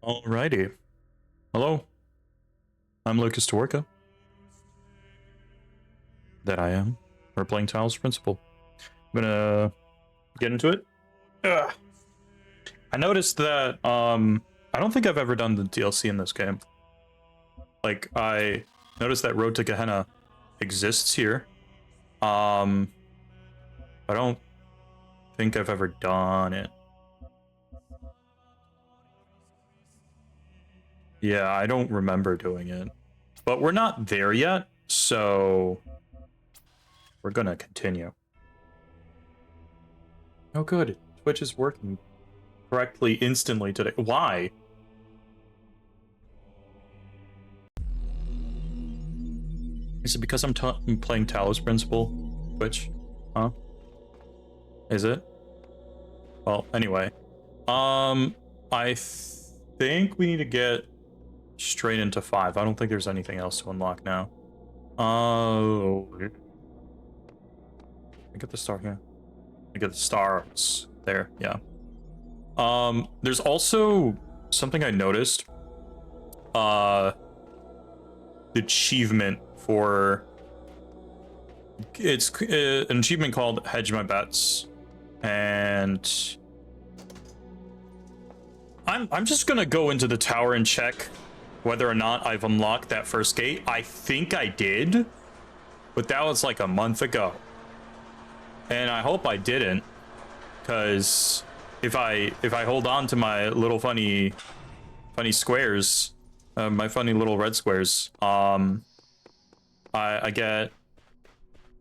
Alrighty. Hello. I'm Lucas Taworka. That I am. We're playing Talos Principle. I'm gonna get into it. Ugh. I noticed that I don't think I've ever done the DLC in this game. Like, I noticed that Road to Gehenna exists here. I don't think I've ever done it. Yeah, I don't remember doing it. But we're not there yet, so we're gonna continue. Oh good, Twitch is working correctly instantly today. Why? Is it because I'm playing Talos Principle? Twitch? Huh? Is it? Well, anyway. I think we need to get straight into 5. I don't think there's anything else to unlock now. Oh. I get the star here. I get the stars there, yeah. There's also something I noticed. The achievement for it's an achievement called Hedge My Bets, and I'm just gonna go into the tower and check whether or not I've unlocked that first gate. I think I did, but that was like a month ago, and I hope I didn't, because if I hold on to my little funny squares, my funny little red squares, I get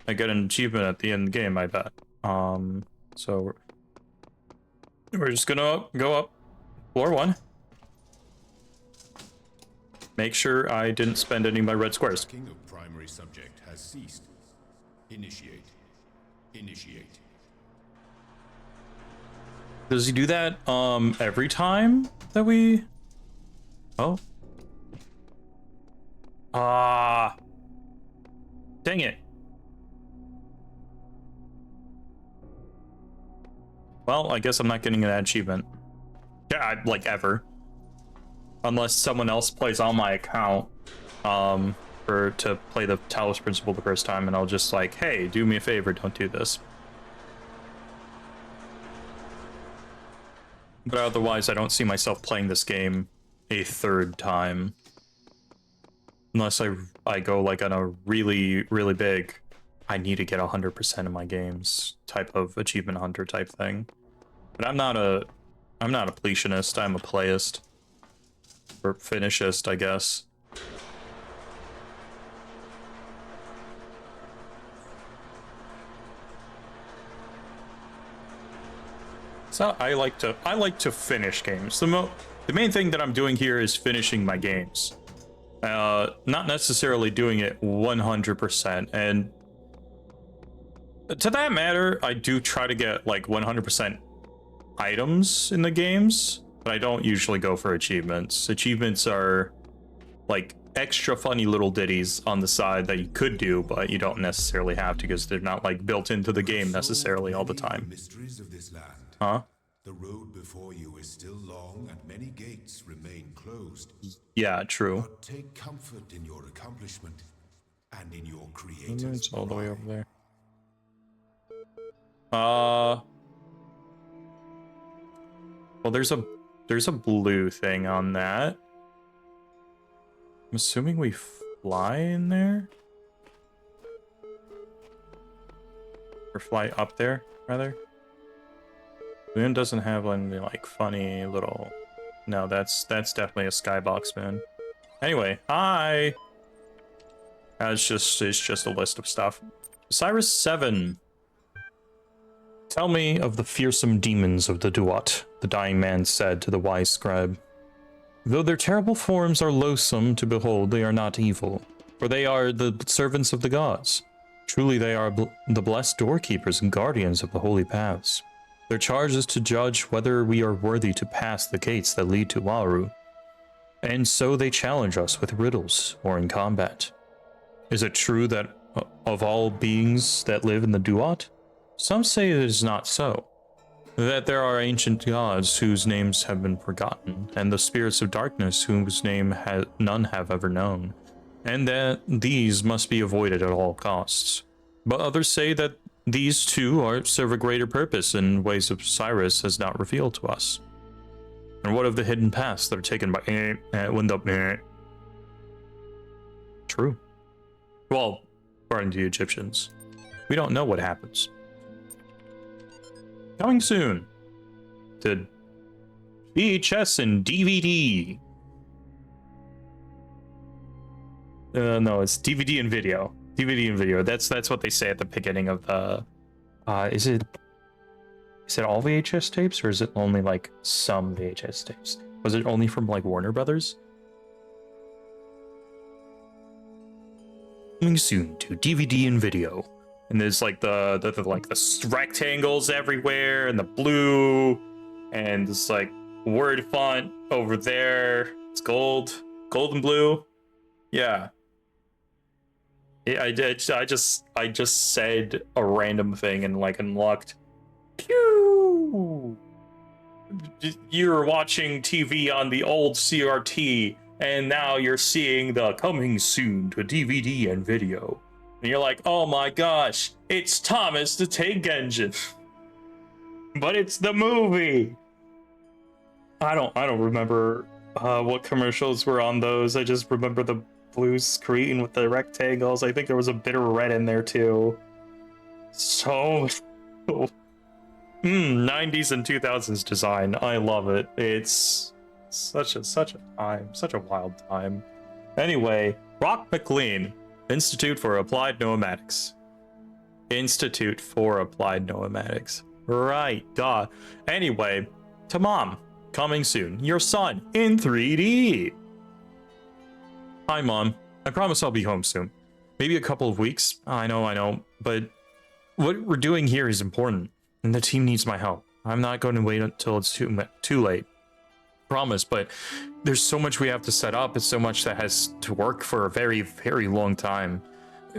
an achievement at the end of the game, I bet. So we're just gonna go up floor 1. Make sure I didn't spend any of my red squares. King of primary subject has ceased. Initiate. Initiate. Does he do that every time that we... Oh. Dang it. Well, I guess I'm not getting that achievement. Yeah, like ever. Unless someone else plays on my account to play the Talos Principle the first time, and I'll just like, hey, do me a favor, don't do this. But otherwise, I don't see myself playing this game a third time. Unless I go like on a really, really big, I need to get 100% of my games type of achievement hunter type thing. But I'm not a completionist, I'm a playist. Or finishist, I guess. So I like to finish games. The main thing that I'm doing here is finishing my games. Not necessarily doing it 100%. And to that matter, I do try to get like 100% items in the games, but I don't usually go for achievements. Achievements are like extra funny little ditties on the side that you could do, but you don't necessarily have to, because they're not like built into the game necessarily all the time. Mysteries of this land. Huh? The road before you is still long and many gates remain closed. Yeah, true. But take comfort in your accomplishment and in your creator's It's all the way over there. Well, there's a blue thing on that. I'm assuming we fly in there? Or fly up there, rather? Moon doesn't have any, like, funny little... No, that's definitely a skybox moon. Anyway, hi! It's just a list of stuff. Cyrus 7. Tell me of the fearsome demons of the Duat, the dying man said to the wise scribe. Though their terrible forms are loathsome to behold, they are not evil, for they are the servants of the gods. Truly they are the blessed doorkeepers and guardians of the holy paths. Their charge is to judge whether we are worthy to pass the gates that lead to Waru. And so they challenge us with riddles or in combat. Is it true that of all beings that live in the Duat? Some say it is not so. that there are ancient gods whose names have been forgotten, and the spirits of darkness whose name none have ever known, and that these must be avoided at all costs. But others say that these too serve a greater purpose in ways of Cyrus has not revealed to us. And what of the hidden paths that are taken by True. Well, according to the Egyptians, we don't know what happens. Coming soon to VHS and DVD. No, it's DVD and video. DVD and video. That's what they say at the beginning of the. Is it all VHS tapes, or is it only like some VHS tapes? Was it only from like Warner Brothers? Coming soon to DVD and video. And there's like the rectangles everywhere, and the blue, and this like word font over there. It's gold and blue. Yeah. I just said a random thing and like unlocked. Pew! You're watching TV on the old CRT, and now you're seeing the coming soon to DVD and video. And you're like, oh my gosh, it's Thomas the Tank Engine. But it's the movie. I don't remember what commercials were on those. I just remember the blue screen with the rectangles. I think there was a bit of red in there too. So 90s and 2000s design. I love it. It's such a wild time. Anyway, Rock McLean, Institute for Applied Noematics. Institute for Applied Noematics. Right, duh. Anyway, to Mom, coming soon. Your son in 3D. Hi, Mom. I promise I'll be home soon. Maybe a couple of weeks. I know, but what we're doing here is important, and the team needs my help. I'm not going to wait until it's too late. Promise, but there's so much we have to set up. It's so much that has to work for a very, very long time.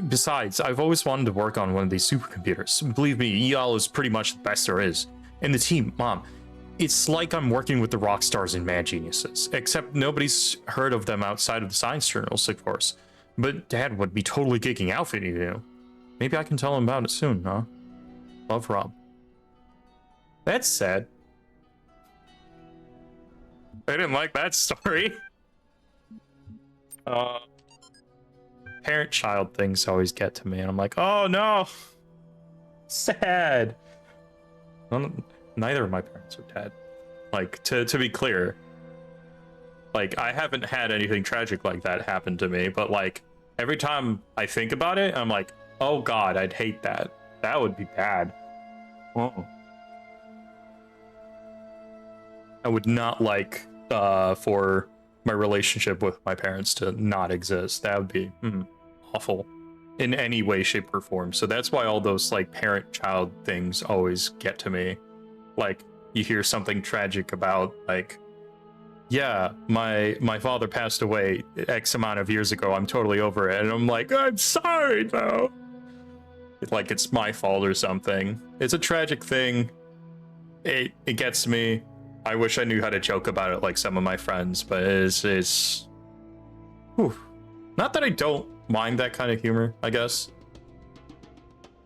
Besides, I've always wanted to work on one of these supercomputers. Believe me, EOL is pretty much the best there is. And the team, Mom, it's like I'm working with the rock stars and mad geniuses, except nobody's heard of them outside of the science journals, of course. But Dad would be totally geeking out if he knew. Maybe I can tell him about it soon, huh? Love, Rob. That's sad. I didn't like that story. Parent-child things always get to me, and I'm like, oh no! Sad! Neither of my parents are dead. Like, to be clear, like, I haven't had anything tragic like that happen to me, but like, every time I think about it, I'm like, oh god, I'd hate that. That would be bad. Oh. I would not like for my relationship with my parents to not exist. That would be awful in any way, shape, or form. So that's why all those like parent-child things always get to me. Like, you hear something tragic about like, yeah, my father passed away X amount of years ago. I'm totally over it. And I'm like, I'm sorry though. It's like it's my fault or something. It's a tragic thing. It gets me. I wish I knew how to joke about it like some of my friends, but it's whew. Not that I don't mind that kind of humor, I guess.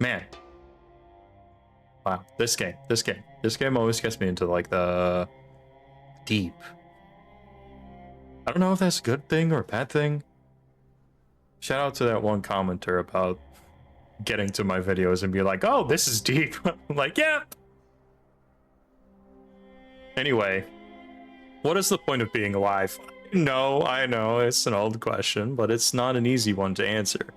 Man. Wow, this game always gets me into like the deep. I don't know if that's a good thing or a bad thing. Shout out to that one commenter about getting to my videos and be like, oh, this is deep. I'm like, yep. Anyway, what is the point of being alive? No, I know it's an old question, but it's not an easy one to answer.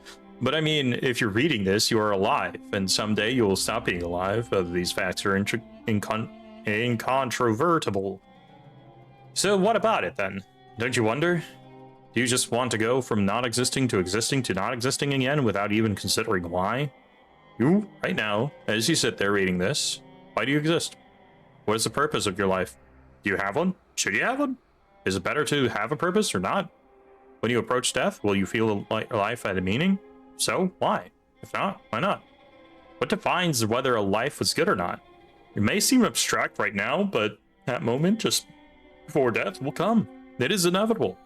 But I mean, if you're reading this, you are alive, and someday you will stop being alive. These facts are incontrovertible. So what about it then? Don't you wonder? Do you just want to go from not existing to not existing again without even considering why? You, right now, as you sit there reading this, why do you exist? What is the purpose of your life? Do you have one? Should you have one? Is it better to have a purpose or not? When you approach death, will you feel like life had a meaning? So, why? If not, why not? What defines whether a life was good or not? It may seem abstract right now, but that moment just before death will come. It is inevitable.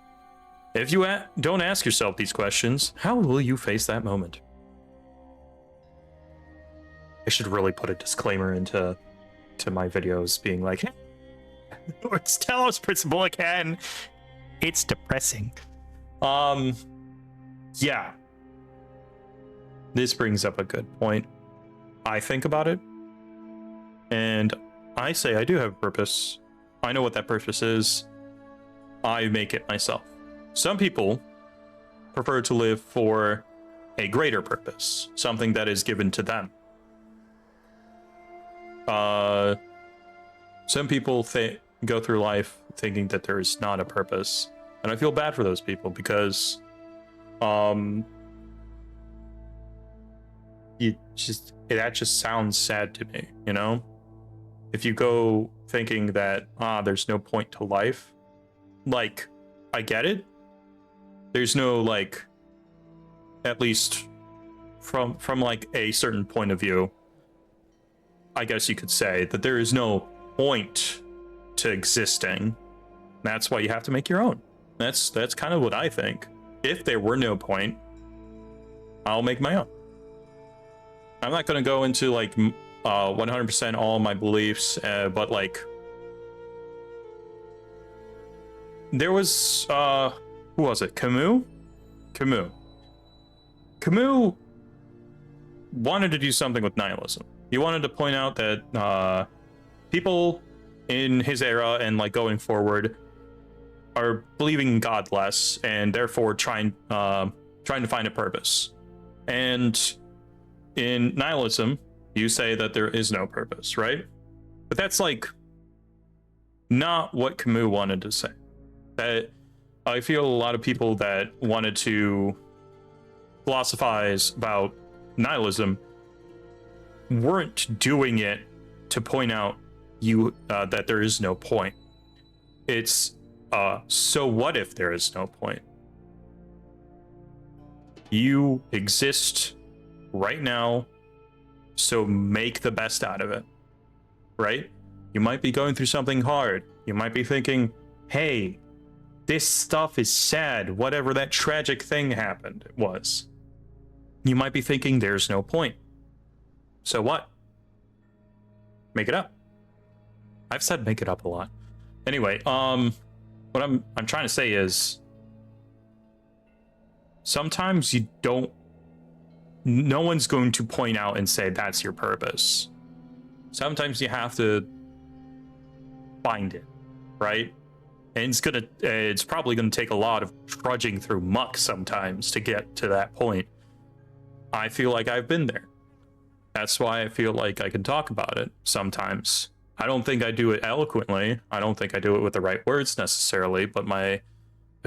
If you don't ask yourself these questions, how will you face that moment? I should really put a disclaimer into my videos being like, hey, it's Talos Principle again. It's depressing. Yeah. This brings up a good point. I think about it, and I say I do have a purpose. I know what that purpose is. I make it myself. Some people prefer to live for a greater purpose, something that is given to them. Some people go through life thinking that there is not a purpose, and I feel bad for those people because, that just sounds sad to me, you know? If you go thinking that there's no point to life, like, I get it. There's no, like, at least from like a certain point of view, I guess you could say that there is no point to existing. That's why you have to make your own. That's kind of what I think. If there were no point, I'll make my own. I'm not going to go into like 100% all my beliefs, but like there was who was it? Camus wanted to do something with nihilism. He wanted to point out that people in his era and like going forward are believing in God less, and therefore trying to find a purpose. And in nihilism, you say that there is no purpose, right? But that's like not what Camus wanted to say. That I feel a lot of people that wanted to philosophize about nihilism weren't doing it to point out that there is no point. It's so what if there is no point? You exist right now, so make the best out of it, right? You might be going through something hard. You might be thinking, hey, this stuff is sad, whatever that tragic thing happened was. You might be thinking there's no point. So what? Make it up. I've said make it up a lot. Anyway, what I'm trying to say is sometimes no one's going to point out and say that's your purpose. Sometimes you have to find it, right? And it's probably gonna take a lot of trudging through muck sometimes to get to that point. I feel like I've been there. That's why I feel like I can talk about it sometimes. I don't think I do it eloquently. I don't think I do it with the right words necessarily, but I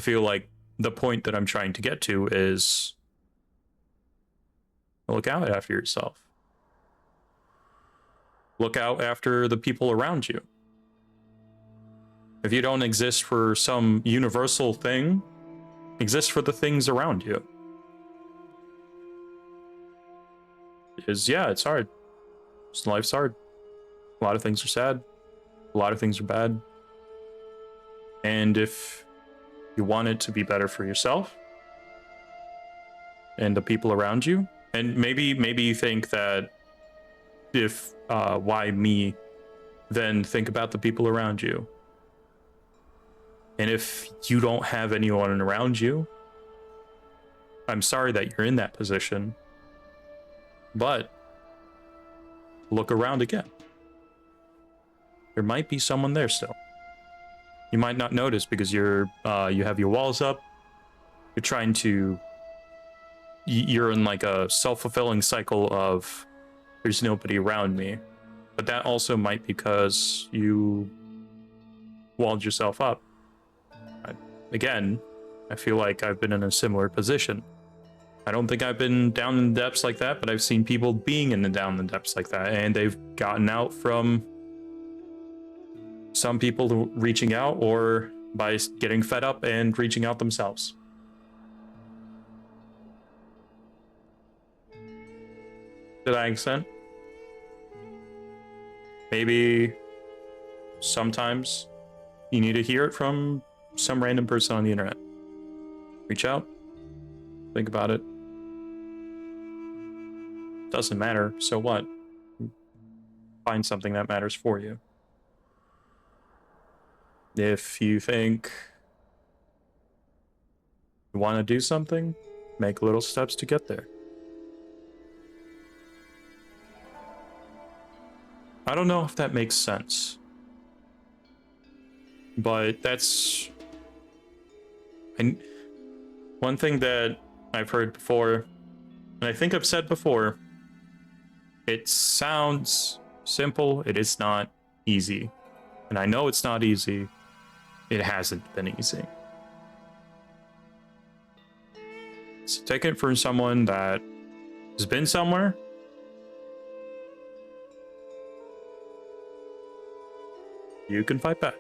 feel like the point that I'm trying to get to is look out after yourself. Look out after the people around you. If you don't exist for some universal thing, exist for the things around you. Because, yeah, it's hard. Life's hard. A lot of things are sad. A lot of things are bad. And if you want it to be better for yourself and the people around you, and maybe you think that if why me, then think about the people around you. And if you don't have anyone around you, I'm sorry that you're in that position, but look around again. There might be someone there still. You might not notice because you have your walls up. You're in like a self-fulfilling cycle of there's nobody around me. But that also might be because you walled yourself up. Again, I feel like I've been in a similar position. I don't think I've been down in the depths like that, but I've seen people being down in the depths like that, and they've gotten out from some people reaching out or by getting fed up and reaching out themselves. Did that make sense? Maybe sometimes you need to hear it from some random person on the internet. Reach out, think about it. Doesn't matter, so what? Find something that matters for you. If you think you want to do something, make little steps to get there. I don't know if that makes sense, but that's one thing that I've heard before, and I think I've said before. It sounds simple. It is not easy, and I know it's not easy. It hasn't been easy. So take it from someone that has been somewhere. You can fight back.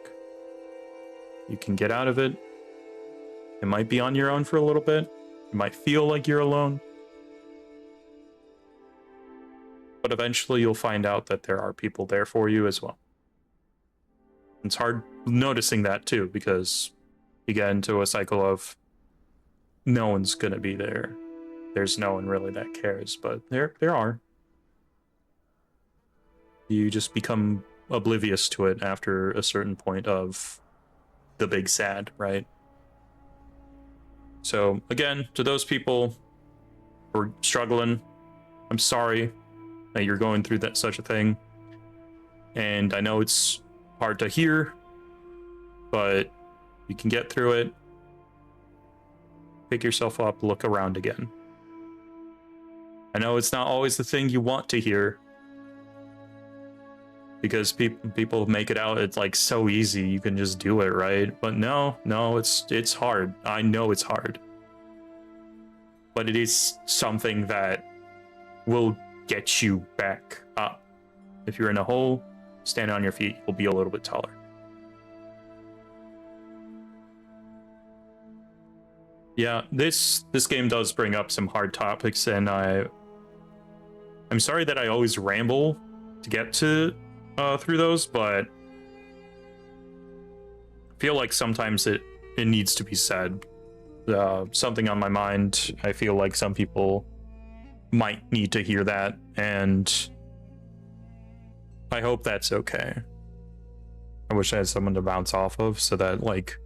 You can get out of it. It might be on your own for a little bit. You might feel like you're alone. But eventually you'll find out that there are people there for you as well. It's hard noticing that too, because you get into a cycle of no one's gonna be there. There's no one really that cares, but there are. You just become oblivious to it after a certain point of the big sad, right? So again, to those people who are struggling, I'm sorry that you're going through such a thing. And I know it's hard to hear, but you can get through it. Pick yourself up, look around again. I know it's not always the thing you want to hear, because people make it out it's like so easy, you can just do it, right? But no, it's hard. I know it's hard. But it is something that will get you back up. If you're in a hole, stand on your feet, you'll be a little bit taller. Yeah, this game does bring up some hard topics, and I'm sorry that I always ramble to get to through those, but I feel like sometimes it needs to be said. Something on my mind. I feel like some people might need to hear that, and I hope that's okay. I wish I had someone to bounce off of so that like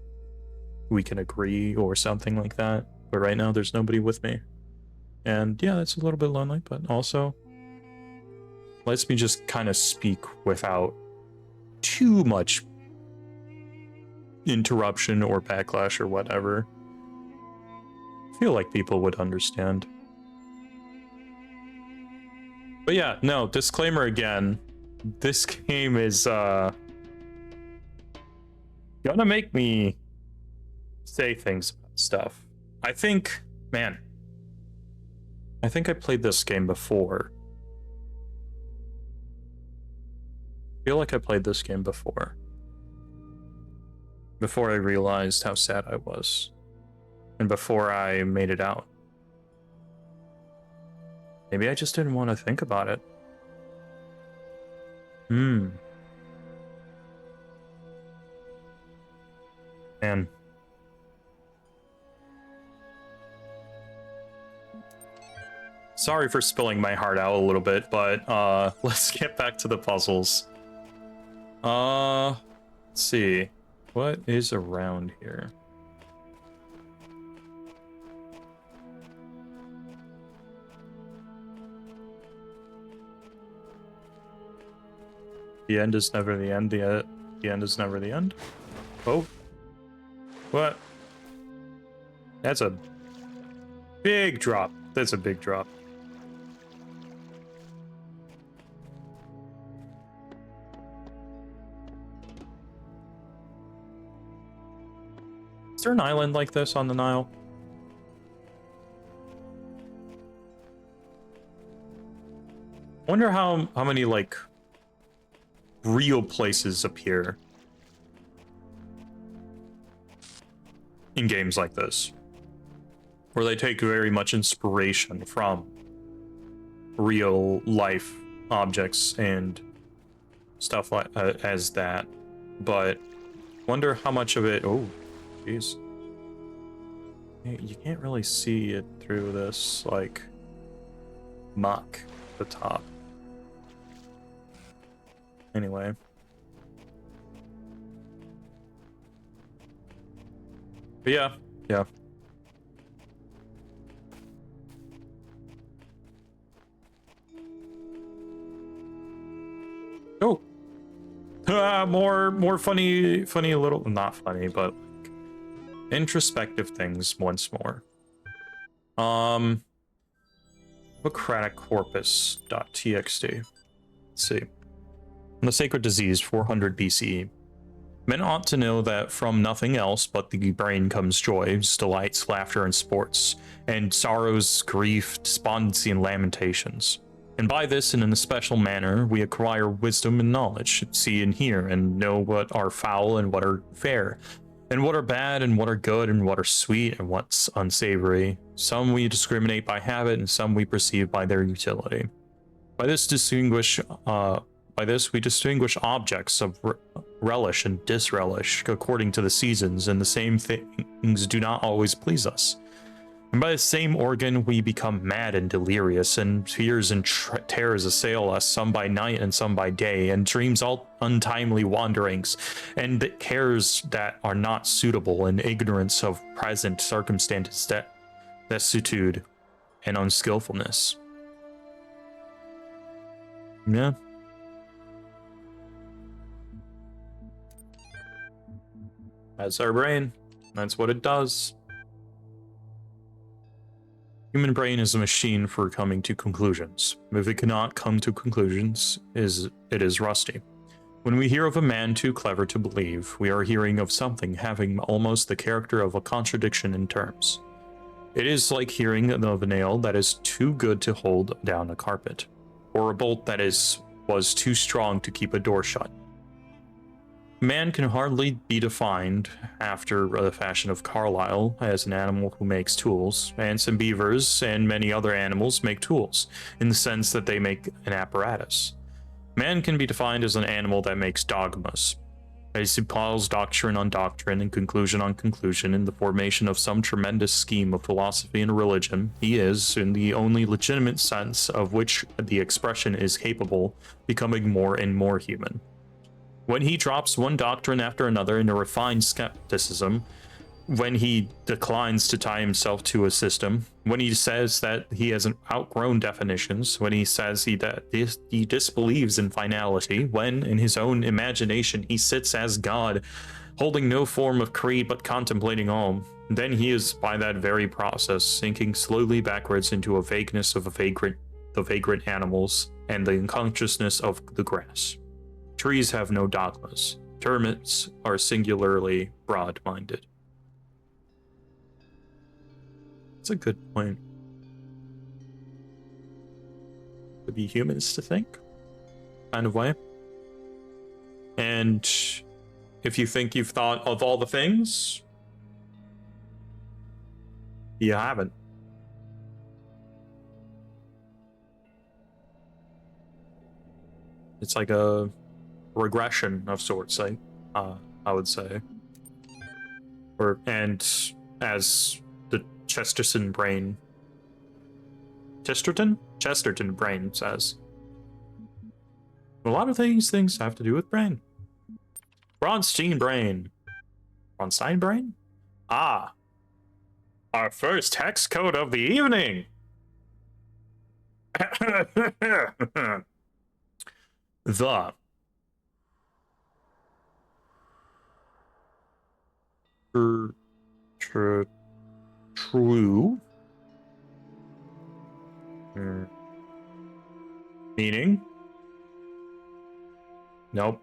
we can agree or something like that. But right now there's nobody with me. And yeah, that's a little bit lonely, but also lets me just kind of speak without too much interruption or backlash or whatever. I feel like people would understand. But yeah, no, disclaimer again. This game is gonna make me say things about stuff. I think I played this game before. I feel like I played this game before I realized how sad I was, and before I made it out. Maybe I just didn't want to think about it. Man. Sorry for spilling my heart out a little bit, but let's get back to the puzzles. Let's see. What is around here? The end is never the end. The end is never the end. Oh. What? That's a big drop. That's a big drop. Is there an island like this on the Nile? I wonder how many like real places appear in games like this, where they take very much inspiration from real life objects and stuff like as that, but wonder how much of it. Oh, jeez, you can't really see it through this like muck at the top. Anyway. But yeah. Oh, more funny little, not funny, but like introspective things once more. Hippocratic corpus.txt. Let's see. On the sacred disease, 400 BCE. Men ought to know that from nothing else but the brain comes joys, delights, laughter, and sports, and sorrows, grief, despondency, and lamentations. And by this, in an especial manner, we acquire wisdom and knowledge, see and hear, and know what are foul and what are fair, and what are bad and what are good, and what are sweet and what's unsavory. Some we discriminate by habit, and some we perceive by their utility. By this we distinguish objects of relish and disrelish according to the seasons, and the same things do not always please us. And by the same organ we become mad and delirious, and fears and terrors assail us, some by night and some by day, and dreams all untimely wanderings, and cares that are not suitable, and ignorance of present circumstances, desuetude, and unskillfulness. Yeah. That's our brain. That's what it does. Human brain is a machine for coming to conclusions. If it cannot come to conclusions, it is rusty. When we hear of a man too clever to believe, we are hearing of something having almost the character of a contradiction in terms. It is like hearing of a nail that is too good to hold down a carpet, or a bolt that was too strong to keep a door shut. Man can hardly be defined, after the fashion of Carlyle, as an animal who makes tools, and some beavers and many other animals make tools, in the sense that they make an apparatus. Man can be defined as an animal that makes dogmas, as he piles doctrine on doctrine and conclusion on conclusion in the formation of some tremendous scheme of philosophy and religion. He is, in the only legitimate sense of which the expression is capable, becoming more and more human. When he drops one doctrine after another in a refined skepticism, when he declines to tie himself to a system, when he says that he has outgrown definitions, when he says he disbelieves in finality, when in his own imagination he sits as God, holding no form of creed but contemplating all, then he is by that very process sinking slowly backwards into a vagueness of the vagrant animals and the unconsciousness of the grass. Trees have no dogmas. Termites are singularly broad-minded. That's a good point. To be humans to think, kind of way. And if you think you've thought of all the things, you haven't. It's like a regression of sorts, I would say. And as the Chesterton brain says, a lot of these things have to do with brain. Bronstein brain. Bronstein brain? Ah. Our first hex code of the evening. The true meaning? Nope.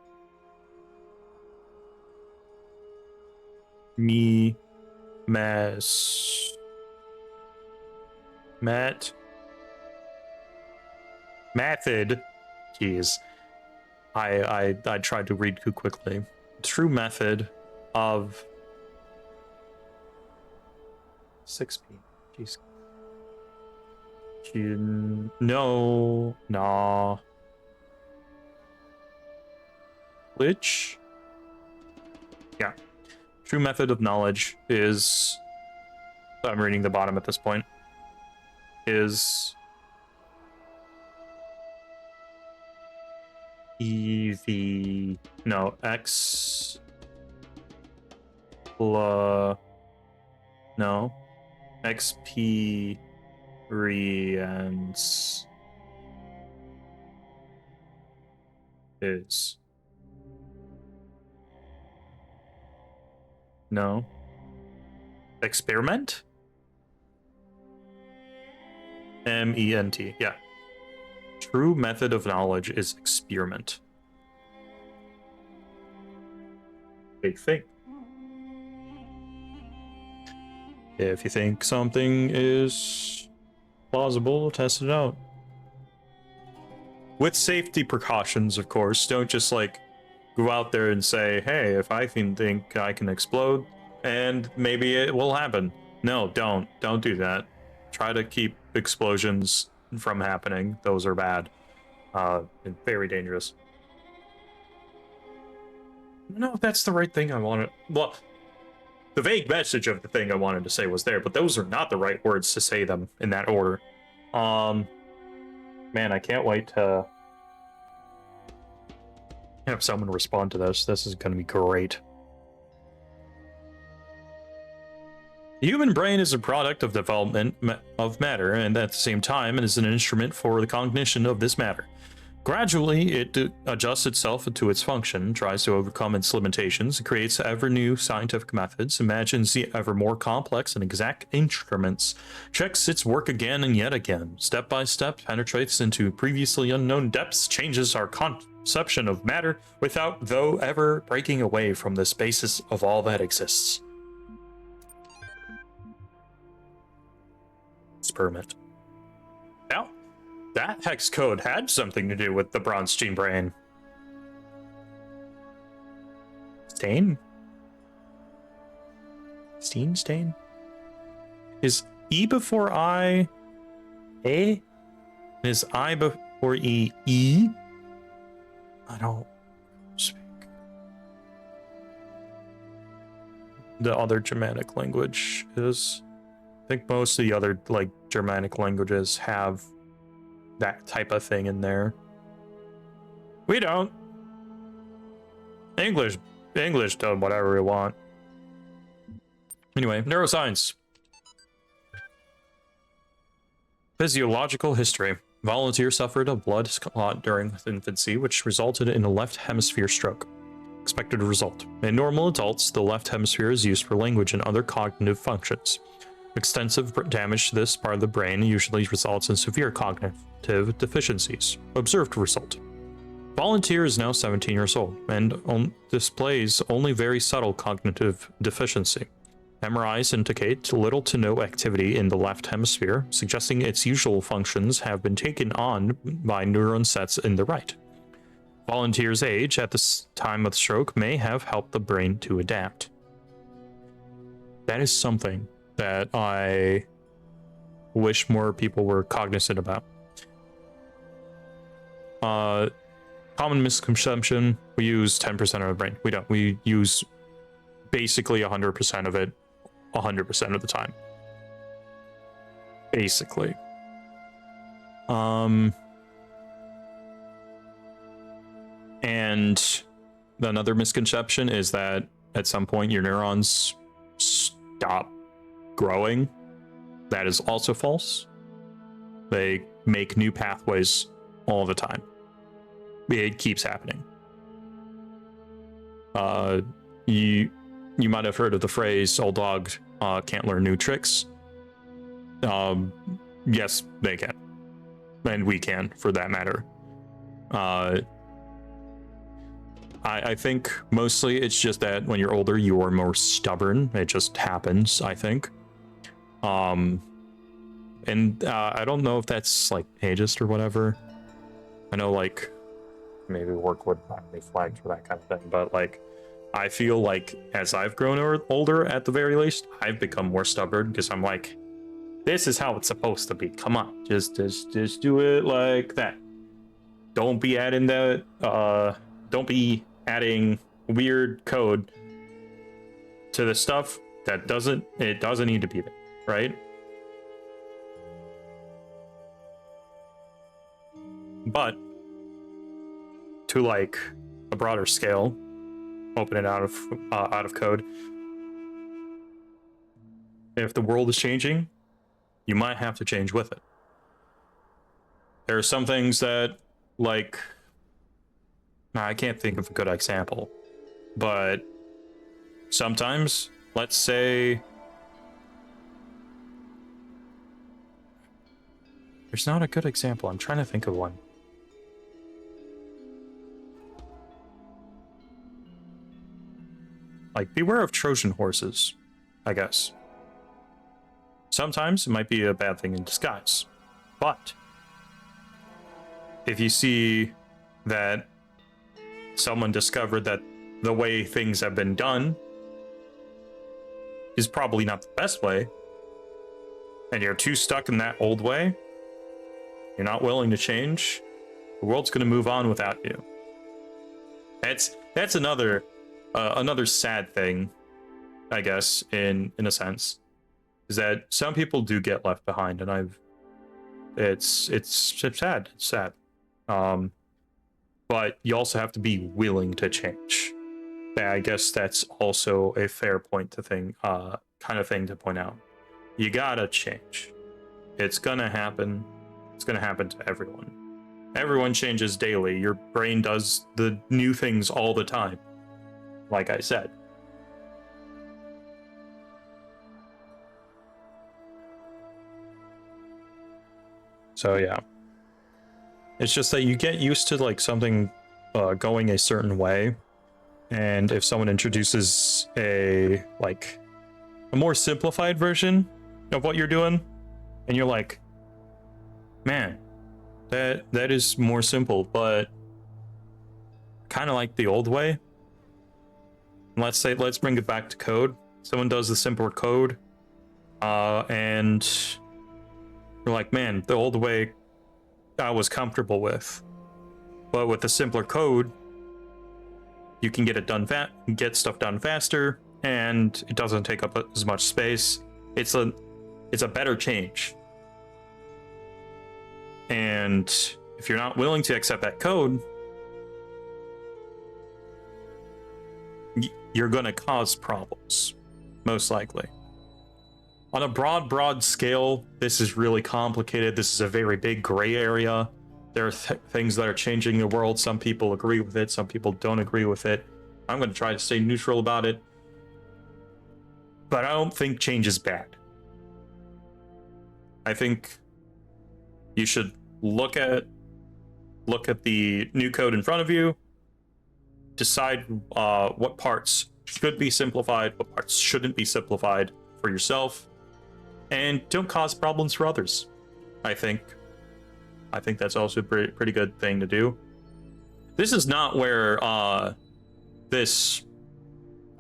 Method. Jeez. I tried to read too quickly. True method of 6p. Jeez. No. Nah. knowledge. Yeah. True method of knowledge is, I'm reading the bottom at this point, is X no, experience is no experiment. MENT, yeah. True method of knowledge is experiment. Big thing. If you think something is plausible, test it out. With safety precautions, of course. Don't just like go out there and say, hey, if I think I can explode, and maybe it will happen. No, don't do that. Try to keep explosions from happening. Those are bad. And very dangerous. I don't know if that's the right thing I wanted. Well, the vague message of the thing I wanted to say was there, but those are not the right words to say them in that order. Man, I can't wait to have someone respond to this. This is going to be great. The human brain is a product of development of matter, and at the same time, it is an instrument for the cognition of this matter. Gradually, it adjusts itself to its function, tries to overcome its limitations, creates ever new scientific methods, imagines the ever more complex and exact instruments, checks its work again and yet again, step by step, penetrates into previously unknown depths, changes our conception of matter without, though, ever breaking away from this basis of all that exists. Experiment. Now, that hex code had something to do with the Bronstein brain. Stain? Stain? Is E before I A? Is I before E E? I don't speak the other Germanic language is. I think most of the other like Germanic languages have that type of thing in there. We don't. English does whatever we want. Anyway, neuroscience. Physiological history. Volunteer suffered a blood clot during infancy, which resulted in a left hemisphere stroke. Expected result. In normal adults, the left hemisphere is used for language and other cognitive functions. Extensive damage to this part of the brain usually results in severe cognitive deficiencies. Observed result. Volunteer is now 17 years old and displays only very subtle cognitive deficiency. MRIs indicate little to no activity in the left hemisphere, suggesting its usual functions have been taken on by neuron sets in the right. Volunteer's age at the time of the stroke may have helped the brain to adapt. That is something that I wish more people were cognizant about. Common misconception, we use 10% of the brain. We don't. We use basically 100% of it 100% of the time. Basically. And another misconception is that at some point your neurons stop growing. That is also false. They make new pathways all the time. It keeps happening. You might have heard of the phrase "old dog can't learn new tricks." Yes, they can, and we can, for that matter. I think mostly it's just that when you're older, you are more stubborn. It just happens, I think. And I don't know if that's like ageist or whatever. I know like maybe work would not be flagged for that kind of thing, but like I feel like as I've grown older, at the very least, I've become more stubborn because I'm like, this is how it's supposed to be. Come on, just do it like that. Don't be adding that. Don't be adding weird code to the stuff that doesn't need to be there, right? But to like a broader scale, open it out of code. If the world is changing, you might have to change with it. There are some things that, like, I can't think of a good example, but sometimes, let's say, there's not a good example. I'm trying to think of one. Like, beware of Trojan horses, I guess. Sometimes it might be a bad thing in disguise, but if you see that someone discovered that the way things have been done is probably not the best way, and you're too stuck in that old way, you're not willing to change, the world's going to move on without you. That's another sad thing, I guess, in a sense, is that some people do get left behind, and it's sad. It's sad. But you also have to be willing to change. I guess that's also a fair point to think, kind of thing to point out. You gotta change. It's gonna happen. It's gonna happen to everyone. Everyone changes daily. Your brain does the new things all the time, like I said. So yeah. It's just that you get used to like something going a certain way, and if someone introduces a more simplified version of what you're doing, and you're like, man, that is more simple, but kind of like the old way. And let's bring it back to code. Someone does the simpler code, and you're like, man, the old way I was comfortable with, but with the simpler code, you can get it done get stuff done faster, and it doesn't take up as much space. It's a better change. And if you're not willing to accept that code, you're going to cause problems, most likely. On a broad scale, this is really complicated. This is a very big gray area. There are things that are changing the world. Some people agree with it, some people don't agree with it. I'm going to try to stay neutral about it. But I don't think change is bad. I think you should look at the new code in front of you, decide what parts should be simplified, what parts shouldn't be simplified for yourself, and don't cause problems for others. I think that's also a pretty good thing to do. This is not where this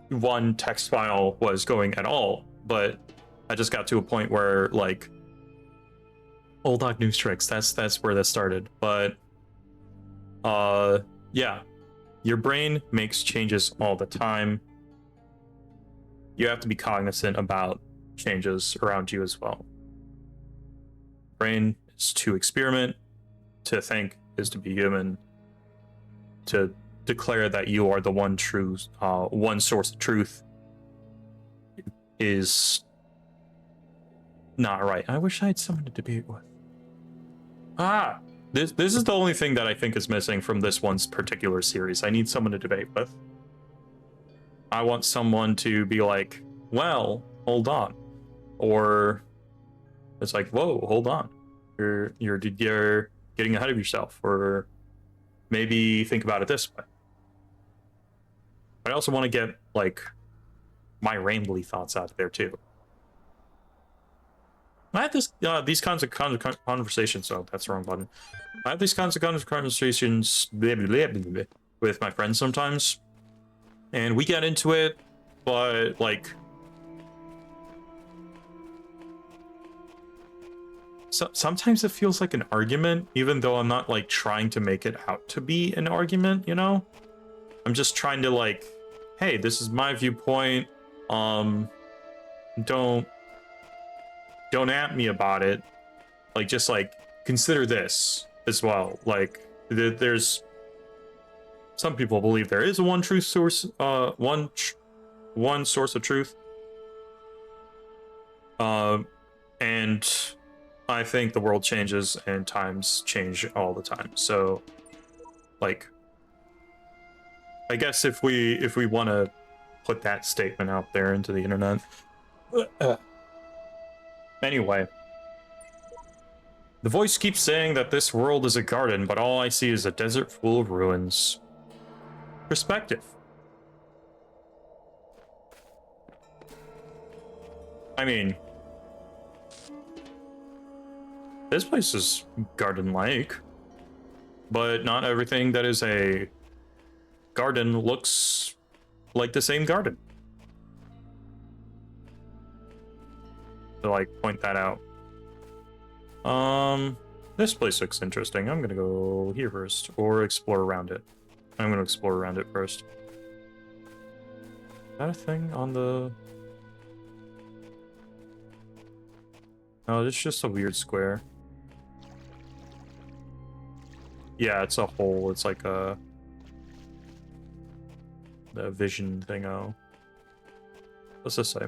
one text file was going at all, but I just got to a point where, like, old dog news tricks, that's where that started. But yeah, your brain makes changes all the time. You have to be cognizant about changes around you as well. Brain is to experiment, to think is to be human, to declare that you are the one true, one source of truth is not right. I wish I had someone to debate with. This is the only thing that I think is missing from this one's particular series. I need someone to debate with. I want someone to be like, well, hold on. Or it's like, whoa, hold on. You're getting ahead of yourself. Or maybe think about it this way. But I also want to get, like, my rambly thoughts out there too. I have these kinds of conversations. Oh, that's the wrong button. I have these kinds of conversations with my friends sometimes, and we get into it, but like, sometimes it feels like an argument, even though I'm not like trying to make it out to be an argument, you know? I'm just trying to like, hey, this is my viewpoint. Um, don't at me about it. Like, just like consider this as well. Like, there's some people believe there is a one truth source, one source of truth. And I think the world changes and times change all the time. So, like, I guess if we want to put that statement out there into the internet. Anyway, the voice keeps saying that this world is a garden, but all I see is a desert full of ruins. Perspective. I mean, this place is garden-like, but not everything that is a garden looks like the same garden. To like point that out. This place looks interesting. I'm gonna go here first, or explore around it. I'm gonna explore around it first. Is that a thing on the... No, it's just a weird square. Yeah, it's a hole. It's like a... the vision thingo. What's this say?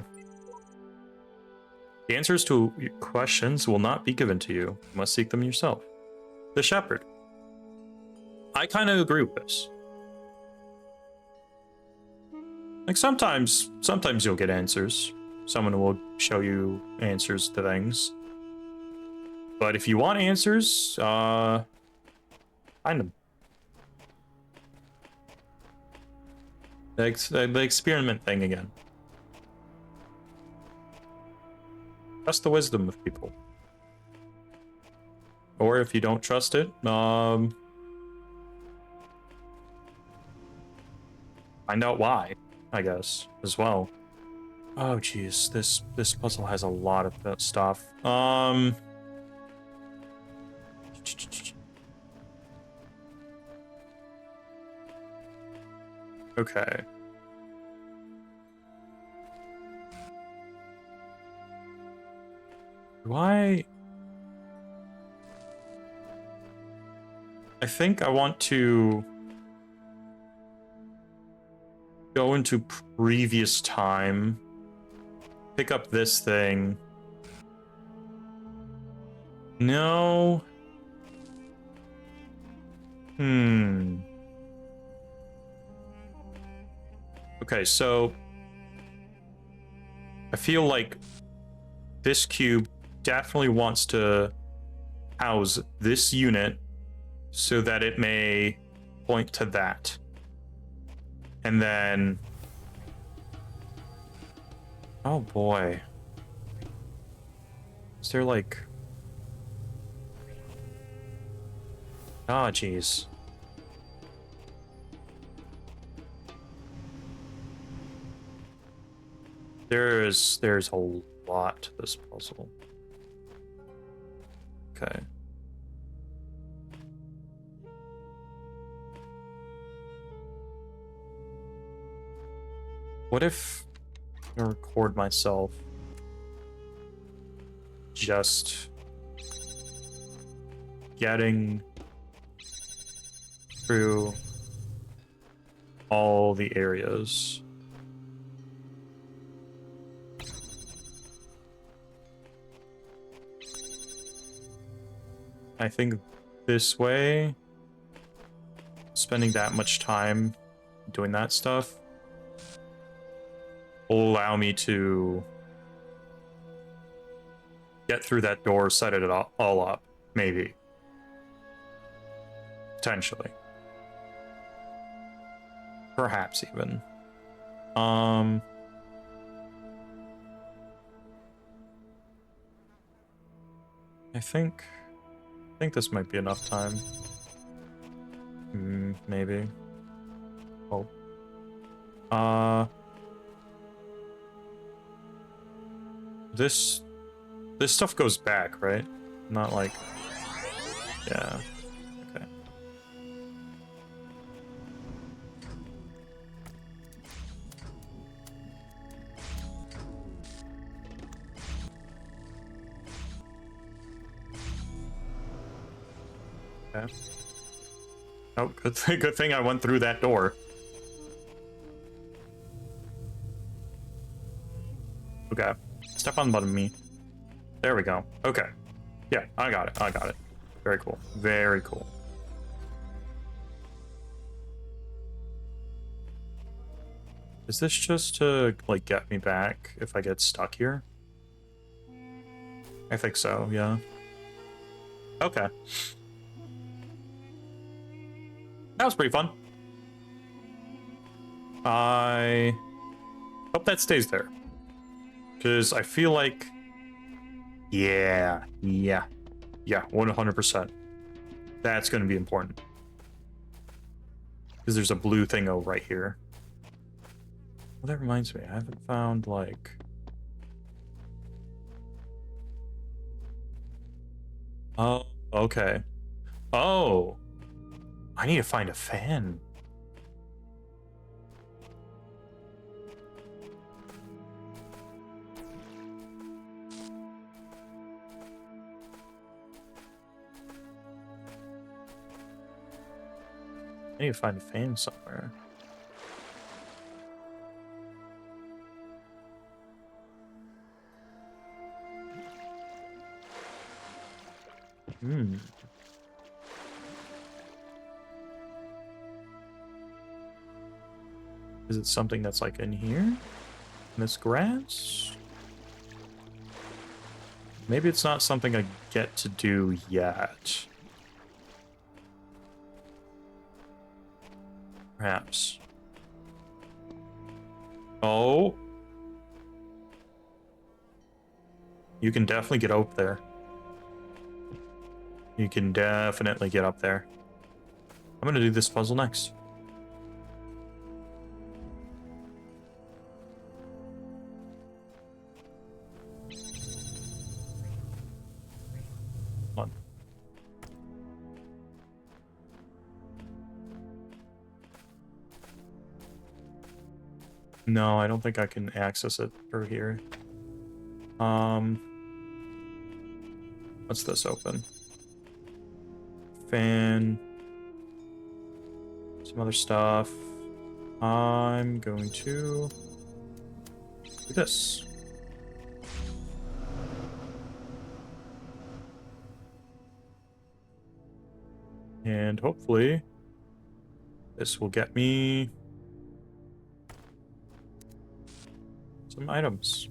The answers to your questions will not be given to you. You must seek them yourself. The Shepherd. I kind of agree with this. Like sometimes you'll get answers. Someone will show you answers to things. But if you want answers, find them. The experiment thing again. Trust the wisdom of people. Or if you don't trust it, find out why, I guess, as well. Oh geez, this puzzle has a lot of that stuff. Okay. Why? I think I want to go into previous time, pick up this thing. No. Okay, so I feel like this cube definitely wants to house this unit so that it may point to that. And then... oh boy. Is there like... ah, jeez. There's a lot to this puzzle. Okay. What if I record myself just getting through all the areas? I think this way, spending that much time doing that stuff will allow me to get through that door, set it all up, maybe. Potentially. Perhaps even. I think this might be enough time. Maybe. Oh. This stuff goes back, right? Not like... yeah. Okay. Okay. Oh, good thing I went through that door. Okay. Step on button me. There we go. Okay. Yeah, I got it. I got it. Very cool. Very cool. Is this just to, like, get me back if I get stuck here? I think so, yeah. Okay. That was pretty fun. I hope that stays there. Because I feel like... Yeah, 100%. That's going to be important. Because there's a blue thingo right here. Well, that reminds me, I haven't found, like... Oh, okay. Oh! I need to find a fan. I need to find a fan somewhere. Hmm. Is it something that's like in here? In this grass? Maybe it's not something I get to do yet. Perhaps. Oh. You can definitely get up there. You can definitely get up there. I'm gonna do this puzzle next. Hold on. No, I don't think I can access it through here. What's this open? Fan. Some other stuff. I'm going to do this. And hopefully this will get me some items.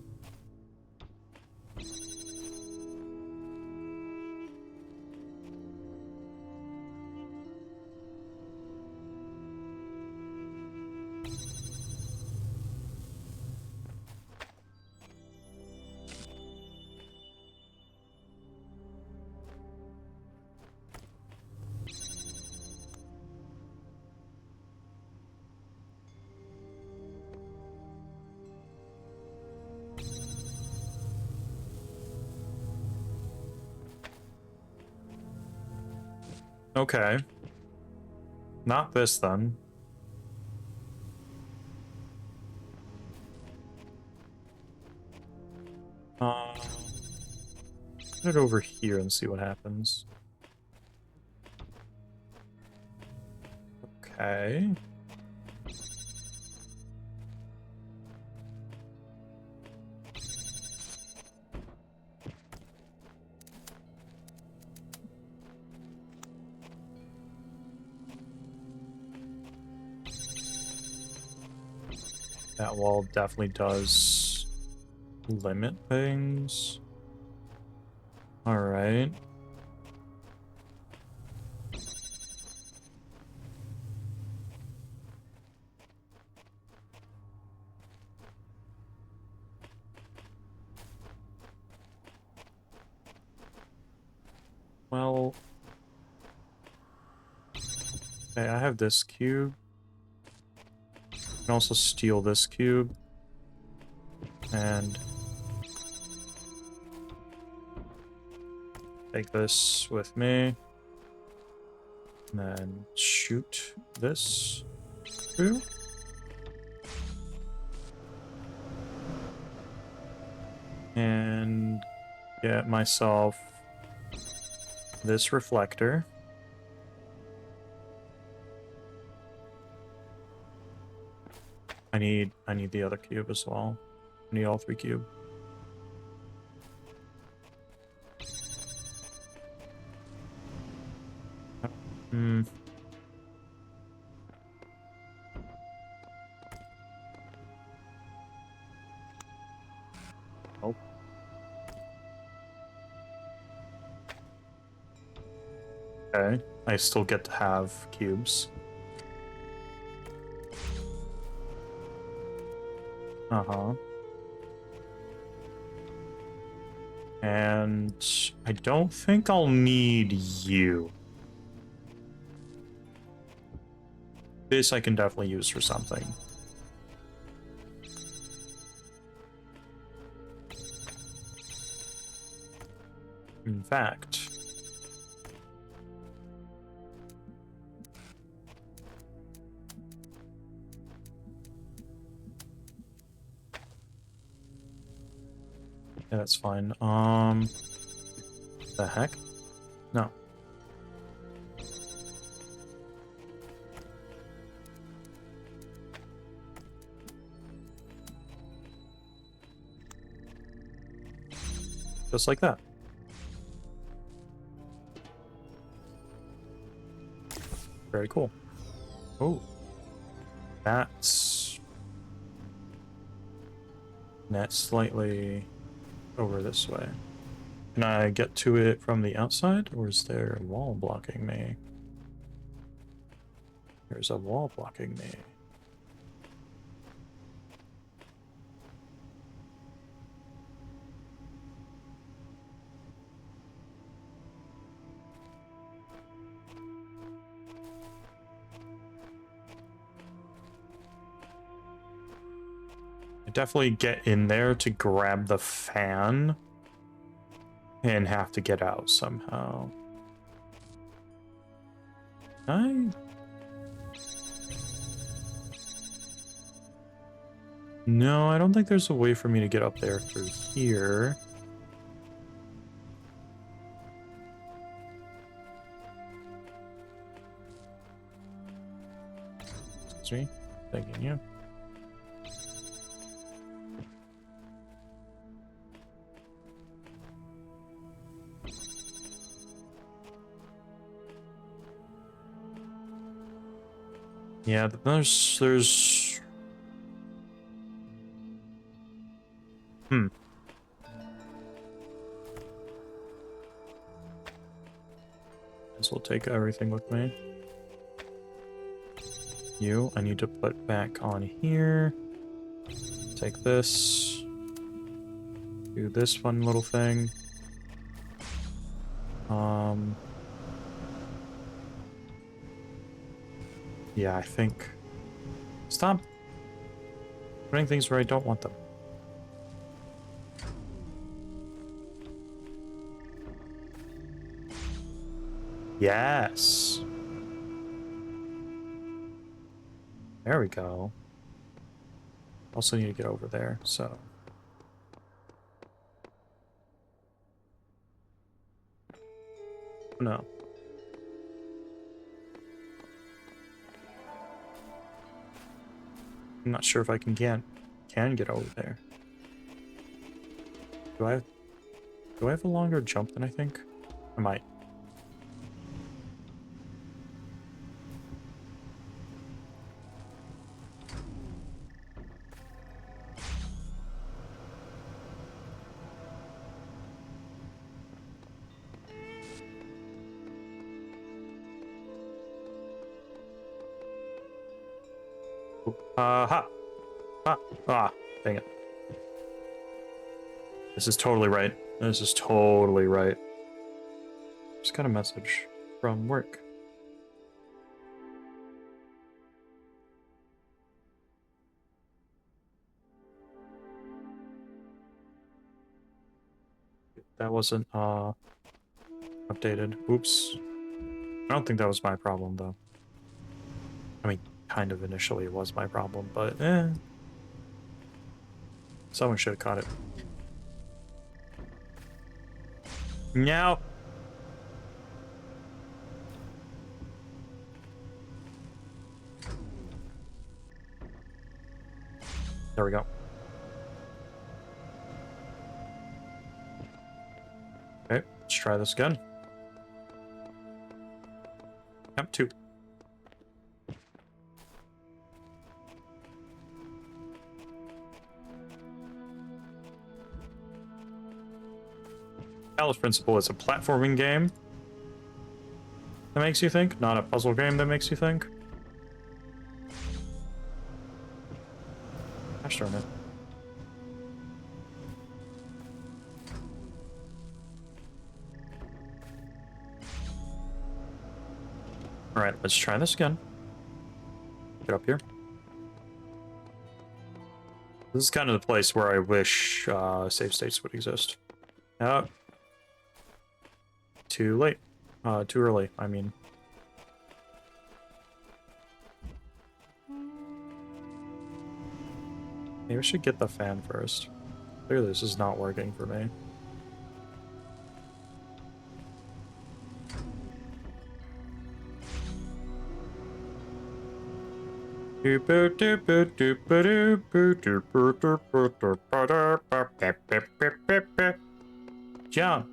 Okay. Not this, then. Put it over here and see what happens. Okay. That wall definitely does limit things. All right. Well, okay, I have this cube. I can also steal this cube. And take this with me. And then shoot this through. And get myself this reflector. I need the other cube as well. I need all 3 cube. Hmm. Oh. Okay. I still get to have cubes. Uh-huh. And I don't think I'll need you. This I can definitely use for something. In fact, yeah, that's fine. The heck? No. Just like that. Very cool. Oh. That's slightly over this way. Can I get to it from the outside, or is there a wall blocking me? There's a wall blocking me. I definitely get in there to grab the fan and have to get out somehow. No, I don't think there's a way for me to get up there through here. Excuse me. Thanking you. Yeah, there's Guess we'll take everything with me. You, I need to put back on here. Take this. Do this one little thing. Yeah, I think... Stop putting things where I don't want them. Yes. There we go. Also need to get over there, so... No. I'm not sure if I can get over there. Do I have a longer jump than I think? I might. Ha! Ha! Ah, dang it. This is totally right. This is totally right. Just got a message from work. That wasn't, updated. Oops. I don't think that was my problem, though. I mean, kind of initially it was my problem, but someone should have caught it. Meow. There we go. Okay, let's try this again. Yep, 2. Talos Principle is a platforming game that makes you think, not a puzzle game that makes you think. Gosh darn it. Alright, let's try this again. Get up here. This is kind of the place where I wish save states would exist. Too late. Too early, I mean. Maybe I should get the fan first. Clearly this is not working for me. Jump.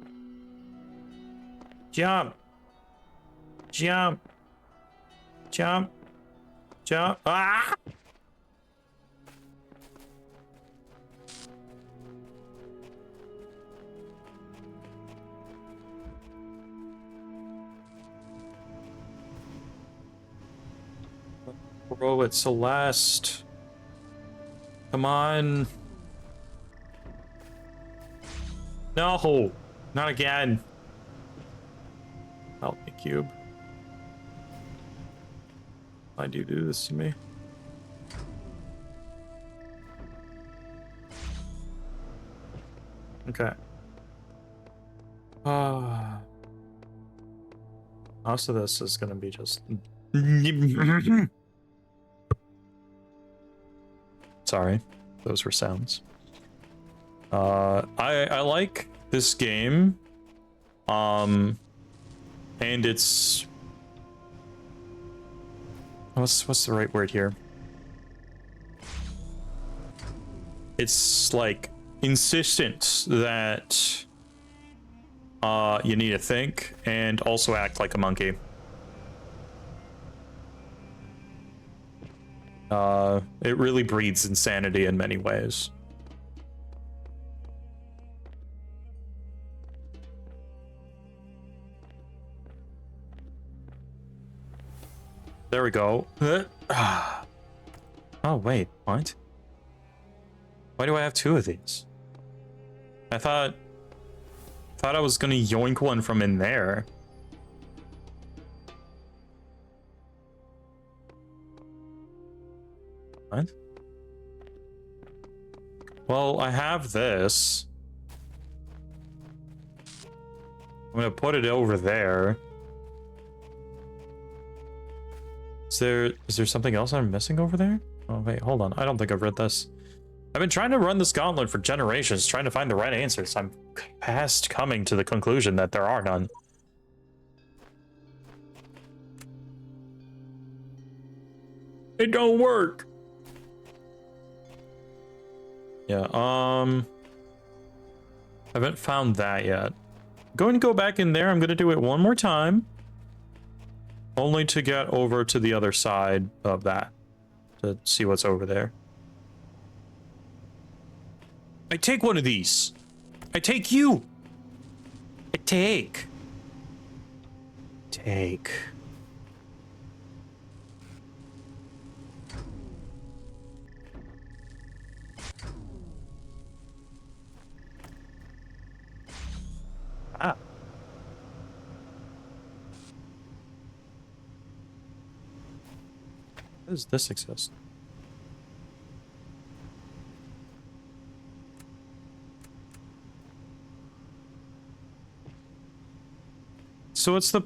Jump. Jump. Jump. Jump. Ah! Bro, it's Celeste. Come on. No, not again. Help me, cube. Why do you do this to me? Okay. Most of this is gonna be just. Sorry, those were sounds. I like this game. And it's what's the right word here? It's like insistent that you need to think and also act like a monkey. It really breeds insanity in many ways. There we go. Oh, wait, what? Why do I have 2 of these? I thought I was gonna yoink one from in there. What? Well, I have this. I'm gonna put it over there. Is there something else I'm missing over there? Oh, wait, hold on. I don't think I've read this. I've been trying to run this gauntlet for generations, trying to find the right answers. I'm past coming to the conclusion that there are none. It don't work. Yeah, I haven't found that yet. Going to go back in there. I'm going to do it one more time. Only to get over to the other side of that. To see what's over there. I take one of these. I take you. I take. Take. Ah. How does this exist? So what's the...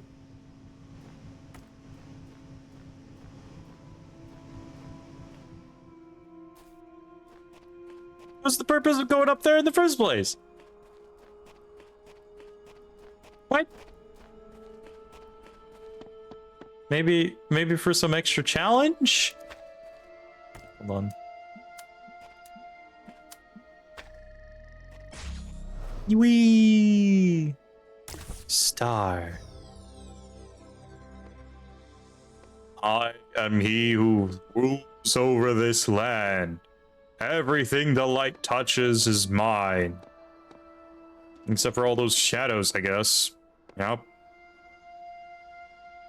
What's the purpose of going up there in the first place? What? Maybe for some extra challenge? Hold on. Wee! Star. I am he who rules over this land. Everything the light touches is mine. Except for all those shadows, I guess. Yep.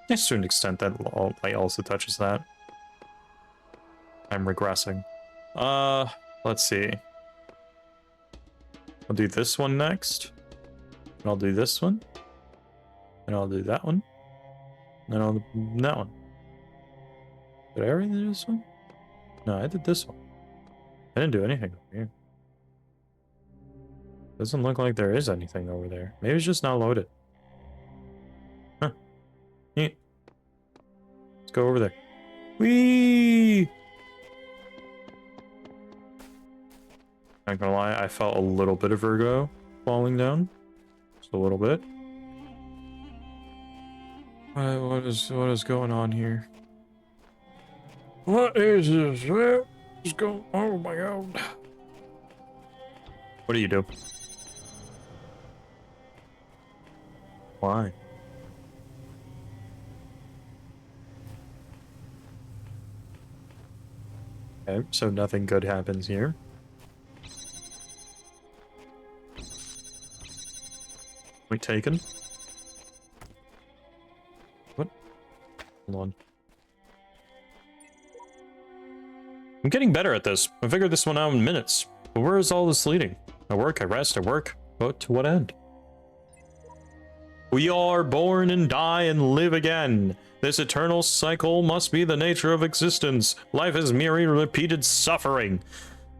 Yes, to an extent that light also touches that. I'm regressing. Let's see. I'll do this one next. And I'll do this one. And I'll do that one. And I'll do that one. Did I already do this one? No, I did this one. I didn't do anything over here. Doesn't look like there is anything over there. Maybe it's just not loaded. Huh. Neat. Let's go over there. Whee! Not gonna lie, I felt a little bit of vertigo falling down. Just a little bit. What is going on here? What is this? What is going? Oh my god! What do you do? Why? Okay, so nothing good happens here. We taken? What? Hold on. I'm getting better at this. I figured this one out in minutes. But where is all this leading? I work, I rest, I work. But to what end? We are born and die and live again. This eternal cycle must be the nature of existence. Life is merely repeated suffering.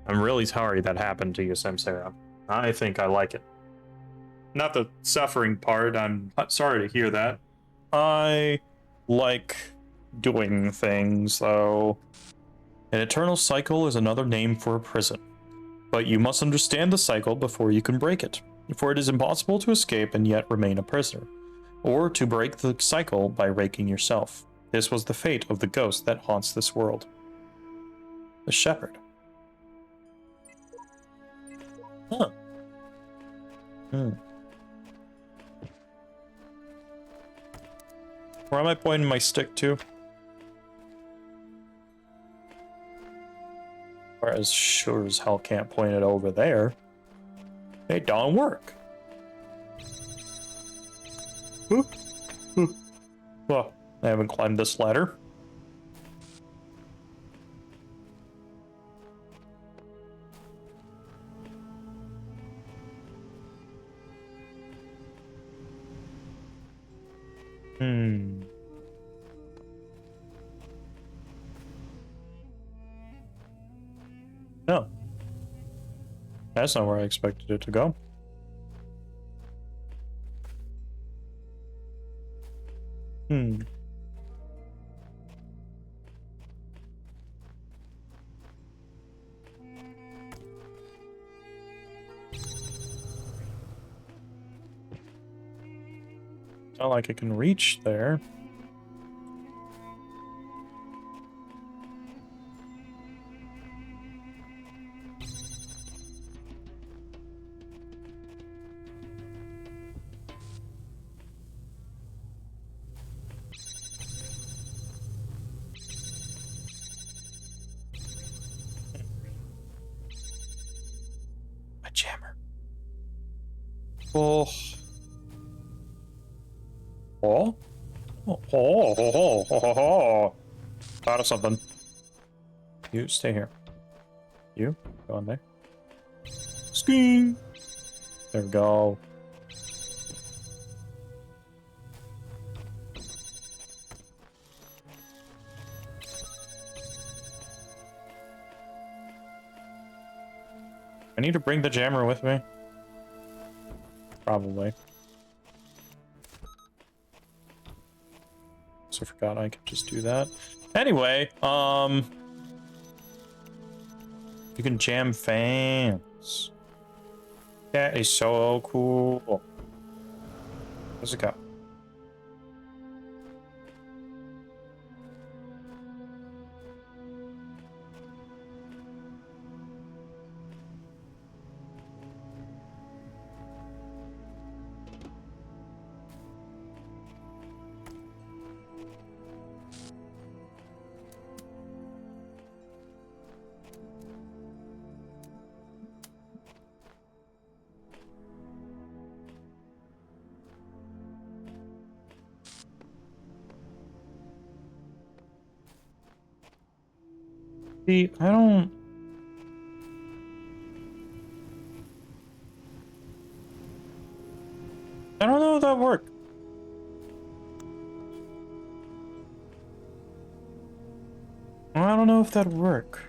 I'm really sorry that happened to you, Samsara. I think I like it. Not the suffering part, I'm sorry to hear that. I like doing things, though. An eternal cycle is another name for a prison. But you must understand the cycle before you can break it. For it is impossible to escape and yet remain a prisoner, or to break the cycle by raking yourself. This was the fate of the ghost that haunts this world. The shepherd. Huh. Where am I pointing my stick to? Whereas sure as hell can't point it over there. It don't work. Well, I haven't climbed this ladder. No. That's not where I expected it to go. Not like I can reach there. My jammer. Oh. Oh? Oh. Thought of something. You stay here. You go on there. Skiing. There we go. I need to bring the jammer with me. Probably. So I forgot I could just do that. Anyway, you can jam fans. That is so cool. Where's it go? See, I don't know if that worked. I don't know if that'd work.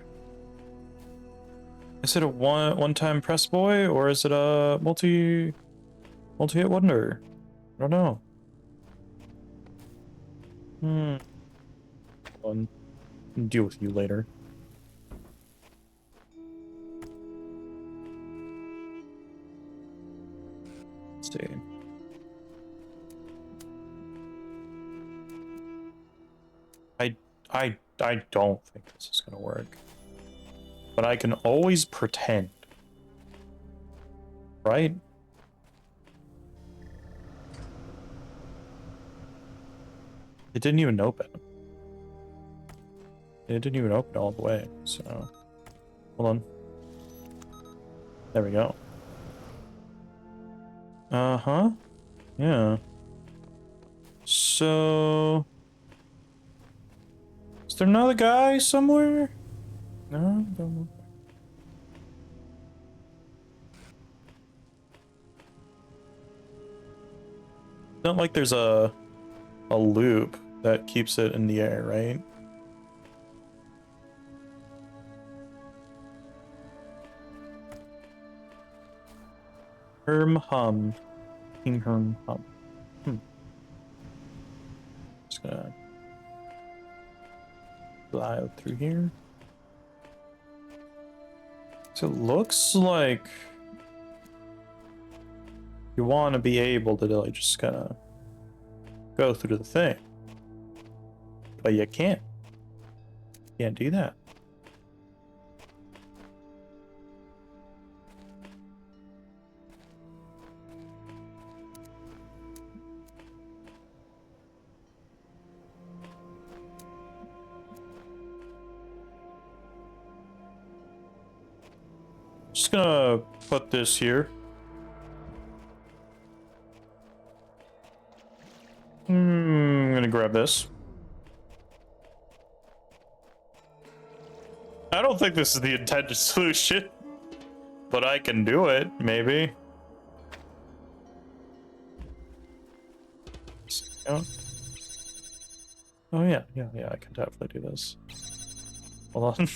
Is it a one-time press boy, or is it a multi-hit wonder? I don't know. I'll deal with you later. Let's see. I don't think this is gonna work. But I can always pretend. Right? It didn't even open. It didn't even open all the way, so... Hold on. There we go. Uh-huh. Yeah. So... Is there another guy somewhere? No, don't look. Not like there's a loop that keeps it in the air, right? Hum. King hum. Just gonna fly out through here. So it looks like you want to be able to like just kind of go through the thing, but you can't. Can't do that. Just gonna put this here. I'm gonna grab this. I don't think this is the intended solution, but I can do it, maybe. Oh yeah, I can definitely do this. Hold on. I'm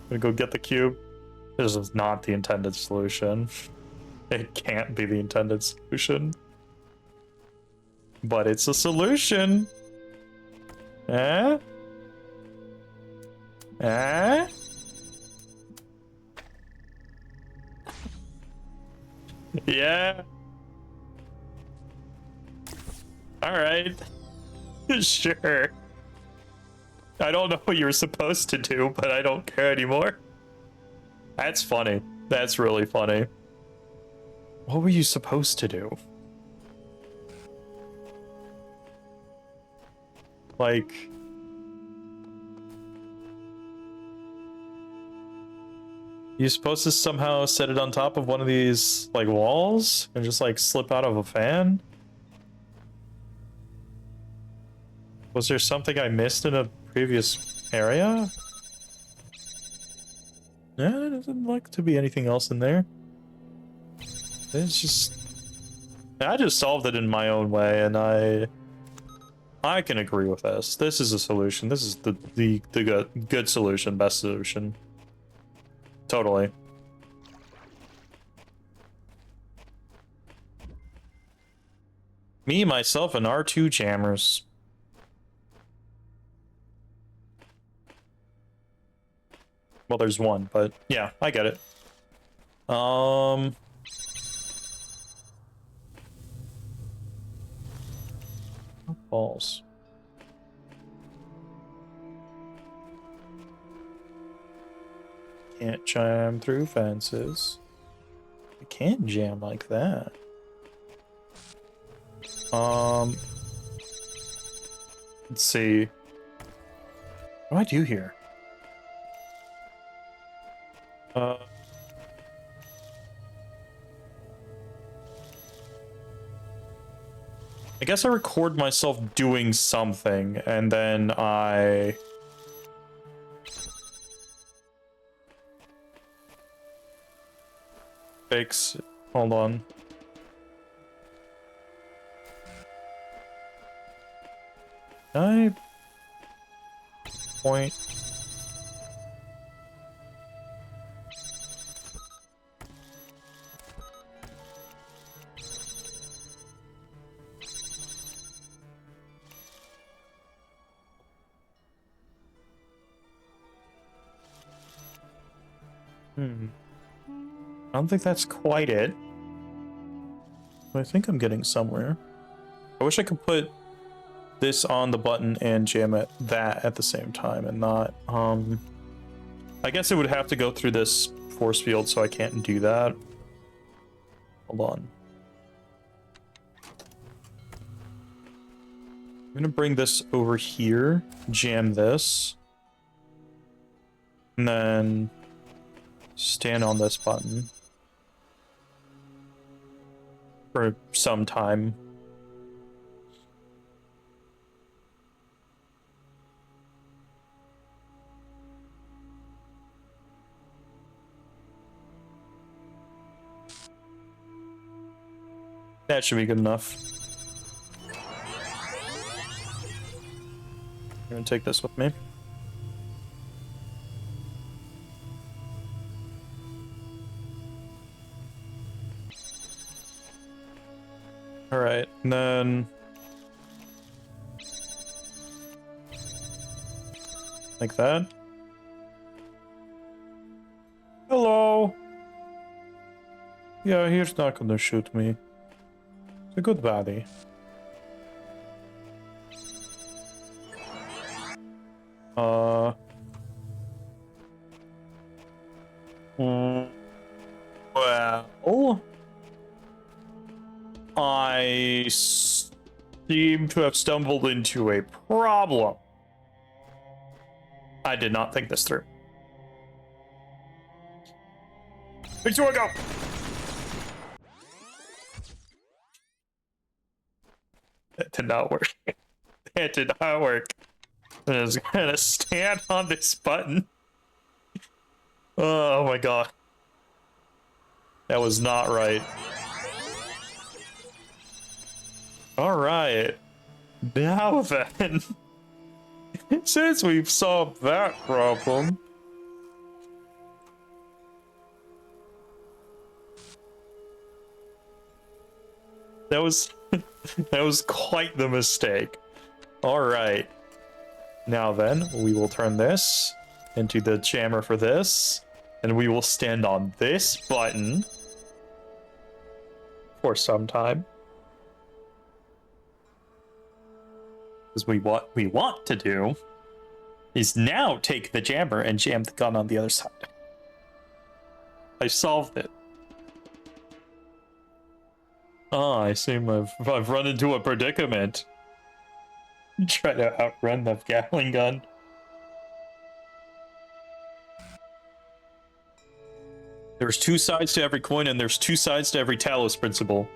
gonna go get the cube. This is not the intended solution. It can't be the intended solution. But it's a solution. Eh? Eh? Yeah. Alright. Sure. I don't know what you were supposed to do, but I don't care anymore. That's funny. That's really funny. What were you supposed to do? Like... You're supposed to somehow set it on top of one of these, like, walls? And just, like, slip out of a fan? Was there something I missed in a previous area? Yeah, there doesn't look to be anything else in there. It's just... I just solved it in my own way, and I can agree with this. This is a solution. This is the good solution, best solution. Totally. Me, myself, and R2 jammers. Well, there's one, but yeah, I get it. Balls. Can't jam through fences. You can't jam like that. Let's see. What do I do here? I guess I record myself doing something, and then I Fakes. Hold on. Can I point? I don't think that's quite it. But I think I'm getting somewhere. I wish I could put this on the button and jam that at the same time and not I guess it would have to go through this force field, so I can't do that. Hold on. I'm gonna bring this over here, jam this, and then stand on this button for some time. That should be good enough. I'm gonna take this with me. All right, and then like that. Hello. Yeah, he's not gonna shoot me. It's a good body. Well, I seem to have stumbled into a problem. I did not think this through. Where do I go? That did not work. That did not work. I was gonna stand on this button. Oh my god. That was not right. Alright. Now then. Since we've solved that problem. That was quite the mistake. Alright. Now then, we will turn this into the jammer for this, and we will stand on this button for some time. Because what we want to do is now take the jammer and jam the gun on the other side. I solved it. Ah, I seem I've run into a predicament. Try to outrun the Gatling gun. There's two sides to every coin, and there's two sides to every Talos Principle.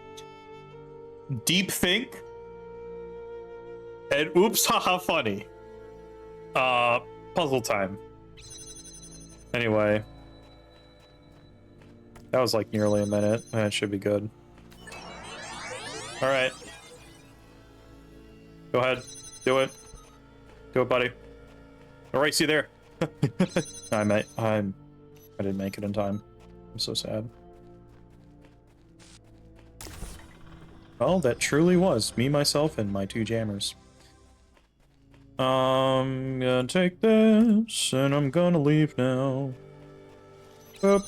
Deep think, and oops, haha, funny. Puzzle time. Anyway. That was like nearly a minute. That should be good. Alright. Go ahead. Do it. Do it, buddy. I'll race you there. I didn't make it in time. I'm so sad. Well, that truly was me, myself, and my two jammers. I'm gonna take this, and I'm gonna leave now. Boop.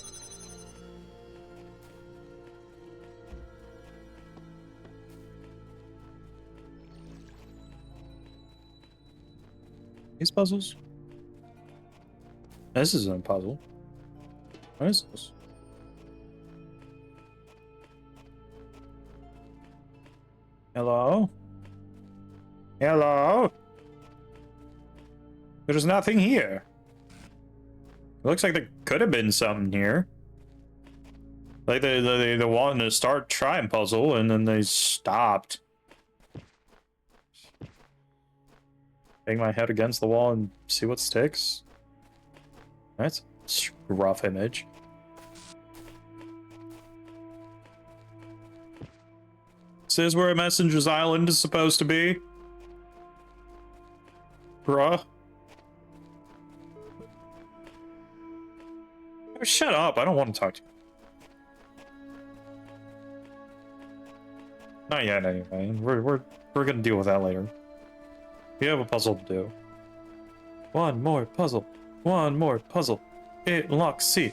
These puzzles? This isn't a puzzle. What is this? Hello? Hello? There's nothing here. It looks like there could have been something here. Like they wanted to start trying puzzle and then they stopped. Bang my head against the wall and see what sticks. That's a rough image. This is where Messenger's Island is supposed to be. Bruh. Oh, shut up, I don't want to talk to you. Not yet, anyway. We're gonna deal with that later. We have a puzzle to do. One more puzzle. One more puzzle. It unlocks C.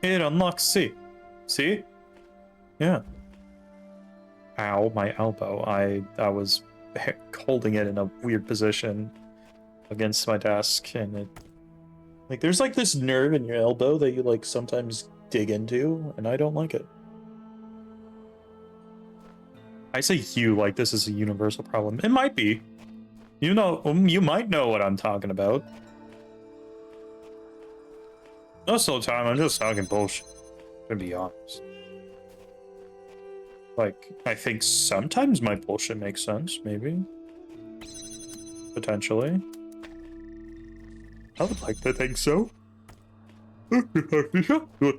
It unlocks C. See? Yeah. Ow, my elbow. I was holding it in a weird position against my desk, and it... Like, there's like this nerve in your elbow that you like sometimes dig into, and I don't like it. I say you like this is a universal problem. It might be. You know, you might know what I'm talking about. Most of the time, I'm just talking bullshit, to be honest. Like, I think sometimes my bullshit makes sense, maybe. Potentially. I would like to think so. That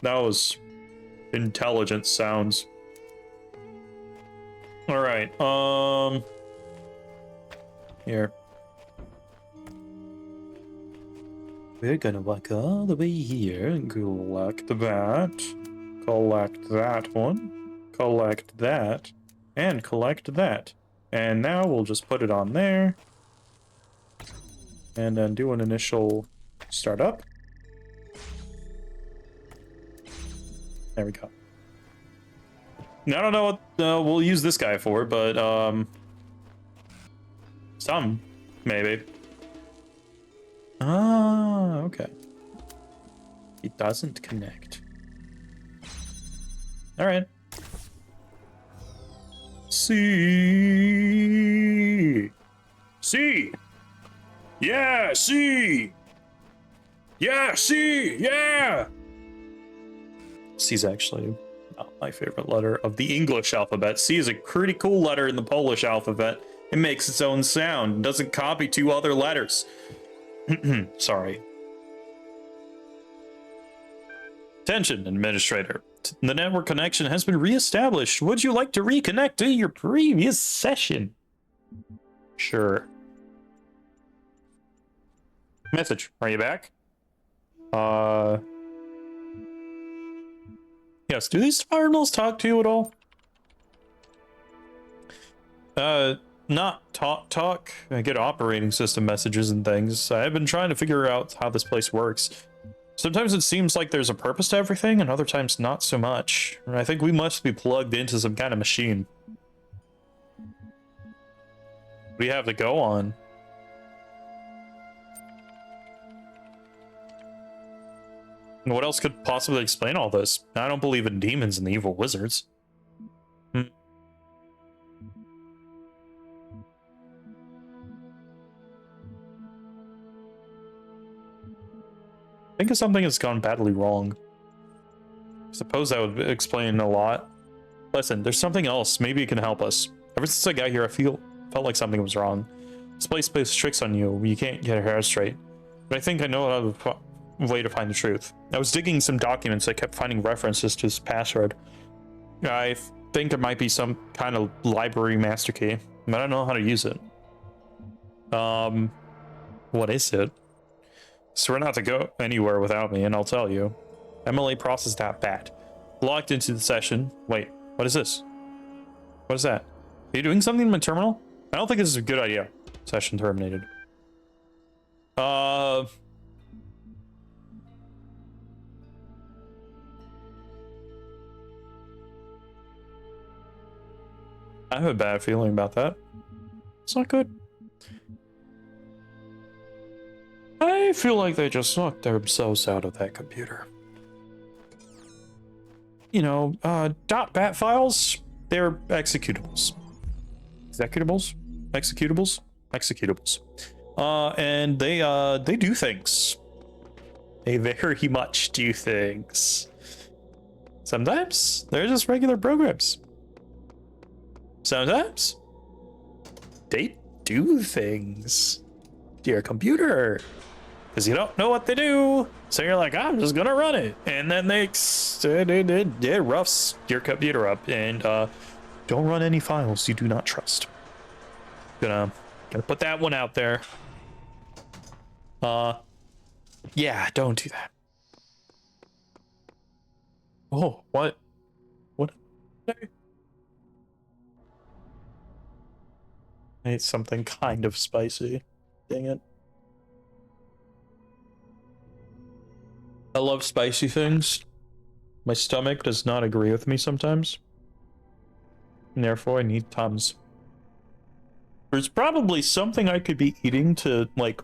was intelligent sounds. Alright, here. We're gonna walk all the way here and collect that one, collect that, and collect that. And now we'll just put it on there. And then do an initial startup. There we go. I don't know what we'll use this guy for, but some, maybe. Ah, okay. It doesn't connect. All right. C. C. Yeah, C. Yeah, C. Yeah. C's actually not my favorite letter of the English alphabet. C is a pretty cool letter in the Polish alphabet. It makes its own sound and doesn't copy two other letters. Sorry. Attention, administrator. The network connection has been reestablished. Would you like to reconnect to your previous session? Sure. Message. Are you back? Yes, do these cardinals talk to you at all? Not talk. I get operating system messages and things. I've been trying to figure out how this place works. Sometimes it seems like there's a purpose to everything, and other times not so much. I think we must be plugged into some kind of machine. We have to go on. What else could possibly explain all this? I don't believe in demons and evil wizards. Think of something that's gone badly wrong. I suppose that would explain a lot. Listen, there's something else. Maybe it can help us. Ever since I got here, I felt like something was wrong. This place plays tricks on you. You can't get your hair straight. But I think I know a way to find the truth. I was digging some documents. I kept finding references to this password. I think there might be some kind of library master key. I don't know how to use it. What is it? So we're not to go anywhere without me, and I'll tell you. MLA process.bat. Logged into the session. Wait, what is this? What is that? Are you doing something in my terminal? I don't think this is a good idea. Session terminated. I have a bad feeling about that. It's not good. I feel like they just sucked themselves out of that computer. You know, .bat files, they're executables. Executables? Executables? Executables. And they do things. They very much do things. Sometimes they're just regular programs. Sometimes they do things to your computer. Because you don't know what they do, so you're like, I'm just gonna run it, and then it roughs your computer up, and Don't run any files you do not trust. Gonna put that one out there. Yeah, don't do that. Oh, what? What? I ate something kind of spicy. Dang it. I love spicy things. My stomach does not agree with me sometimes. And therefore, I need Tums. There's probably something I could be eating to, like,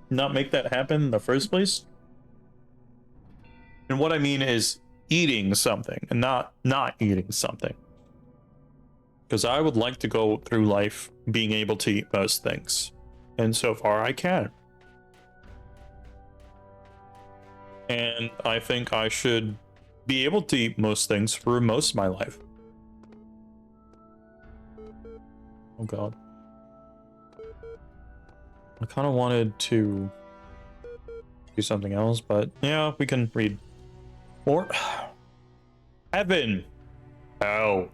not make that happen in the first place. And what I mean is eating something and not eating something. Because I would like to go through life being able to eat most things. And so far I can. And I think I should be able to eat most things for most of my life. Oh god. I kind of wanted to do something else, but yeah, we can read. Or heaven. Oh.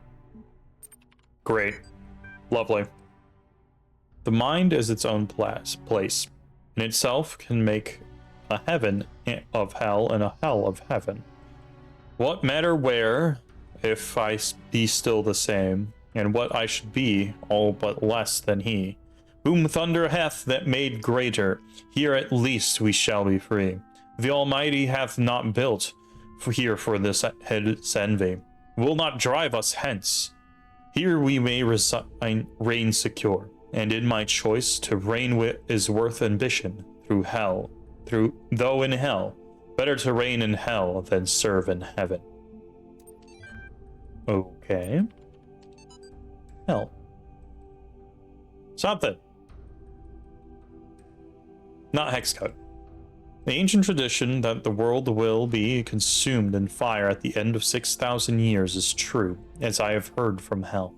Great. Lovely. The mind is its own place. In itself can make a heaven of hell and a hell of heaven. What matter where, if I be still the same, and what I should be, all but less than he, whom thunder hath that made greater, here at least we shall be free. The Almighty hath not built here for this head's envy, will not drive us hence. Here we may reign secure, and in my choice to reign is worth ambition through hell, though in hell, better to reign in hell than serve in heaven. Okay. Hell. Something. Not hex code. The ancient tradition that the world will be consumed in fire at the end of 6,000 years is true, as I have heard from hell.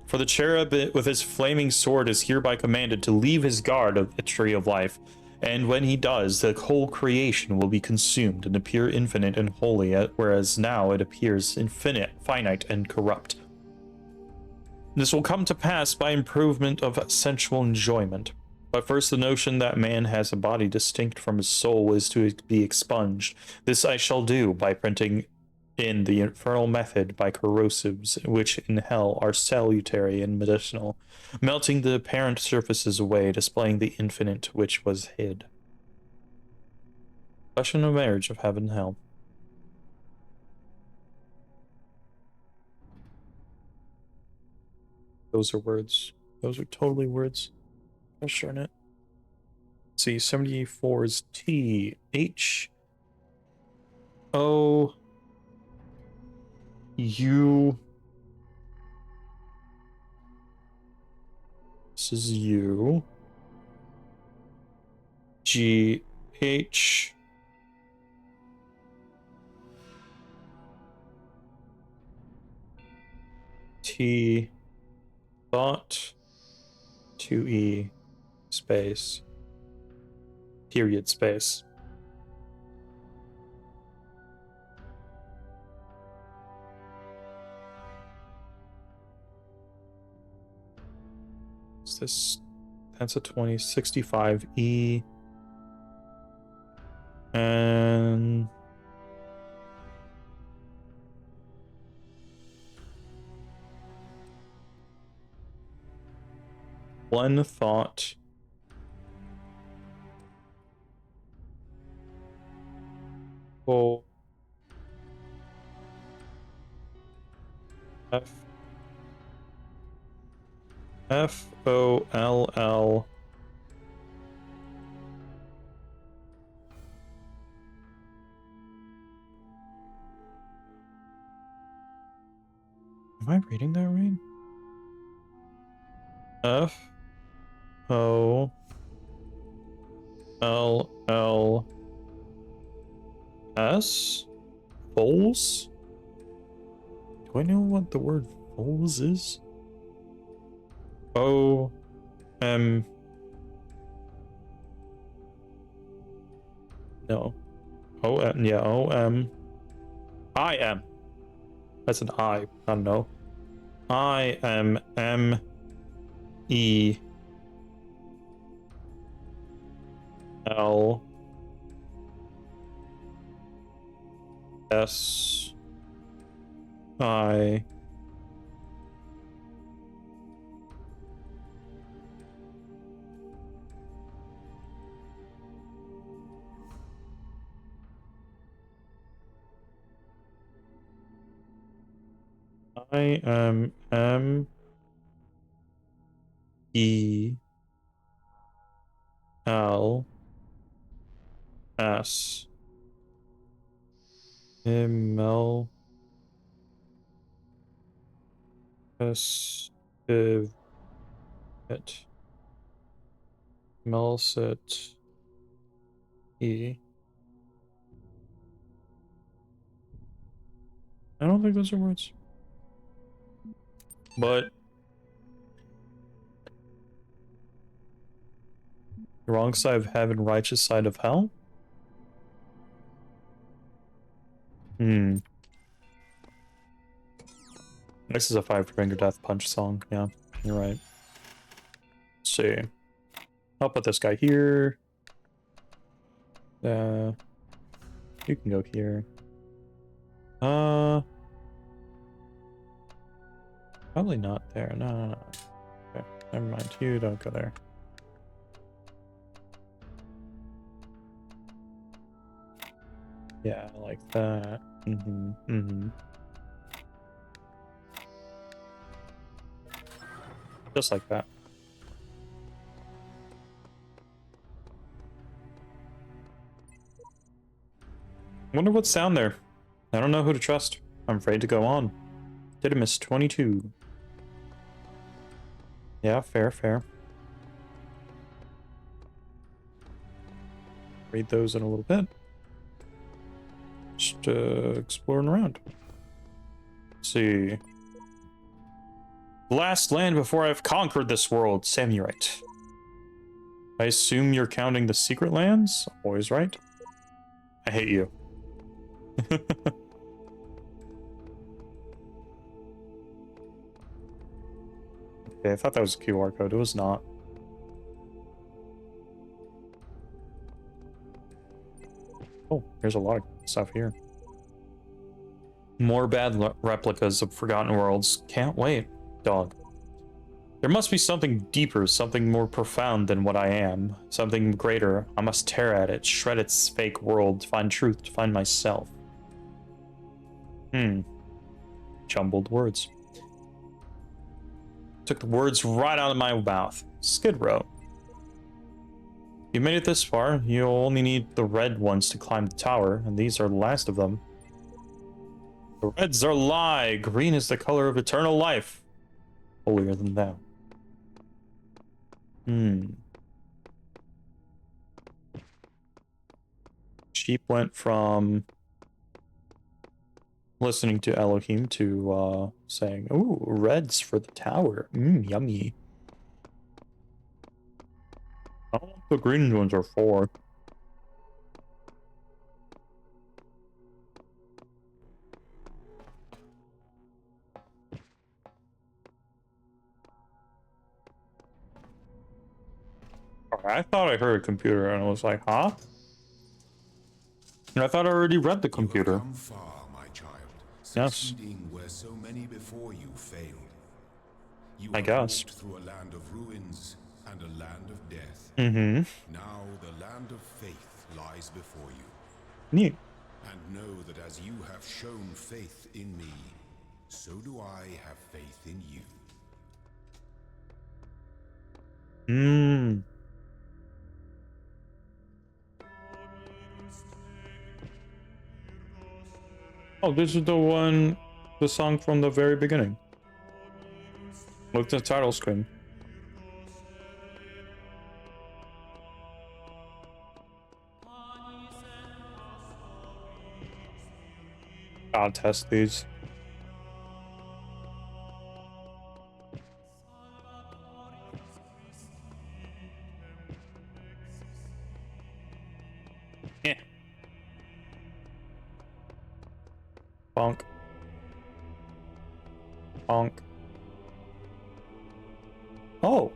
For the cherub with his flaming sword is hereby commanded to leave his guard of the tree of life, and when he does, the whole creation will be consumed and appear infinite and holy, whereas now it appears finite and corrupt. This will come to pass by improvement of sensual enjoyment. But first, the notion that man has a body distinct from his soul is to be expunged. This I shall do by printing in the infernal method by corrosives, which in hell are salutary and medicinal, melting the apparent surfaces away, displaying the infinite which was hid. Question of marriage of heaven and hell. Those are words. Those are totally words. Gosh darn it. Let's see, 74 is T H O U. This is U. G H. T dot 2E space period space. Is this, that's a 2065 E and one thought. Oh, FOLL. Am I reading that right? FOLLS? Foals? Do I know what the word foals is? O-M... No. O-M, yeah, O-M... I-M. That's an I, not an O. I am M E L S I I am M E L S M L S it Melsit E. I don't think those are words. But the wrong side of heaven, righteous side of hell? Hmm. This is a five-finger death punch song. Yeah, you're right. Let's see. I'll put this guy here. You can go here. Probably not there. No. Okay, never mind. You don't go there. Yeah, like that. Just like that. Wonder what's down there. I don't know who to trust. I'm afraid to go on. Didymus 22. Yeah, fair. Read those in a little bit. Just exploring around. Let's see. Last land before I've conquered this world, Samurite. I assume you're counting the secret lands? Always right. I hate you. Okay, I thought that was a QR code. It was not. Oh, there's a lot of stuff here. More bad replicas of Forgotten Worlds. Can't wait, dog. There must be something deeper, something more profound than what I am. Something greater. I must tear at it, shred its fake world, to find truth, to find myself. Jumbled words. Took the words right out of my mouth. Skid Row. You made it this far. You'll only need the red ones to climb the tower, and these are the last of them. The reds are lie. Green is the color of eternal life. Holier than thou. Sheep went from listening to Elohim to saying, "Ooh, reds for the tower. Yummy." I don't know what the green ones are for. I thought I heard a computer, and I was like, huh? And I thought I already read the computer. You have come far, my child, succeeding where so many before you failed. You I have guess. walked through a land of ruins and a land of death. Now the land of faith lies before you. Neat. And know that as you have shown faith in me, so do I have faith in you. Oh, this is the song from the very beginning. Look at the title screen. I'll test these. Yeah. Bonk. Bonk. Oh.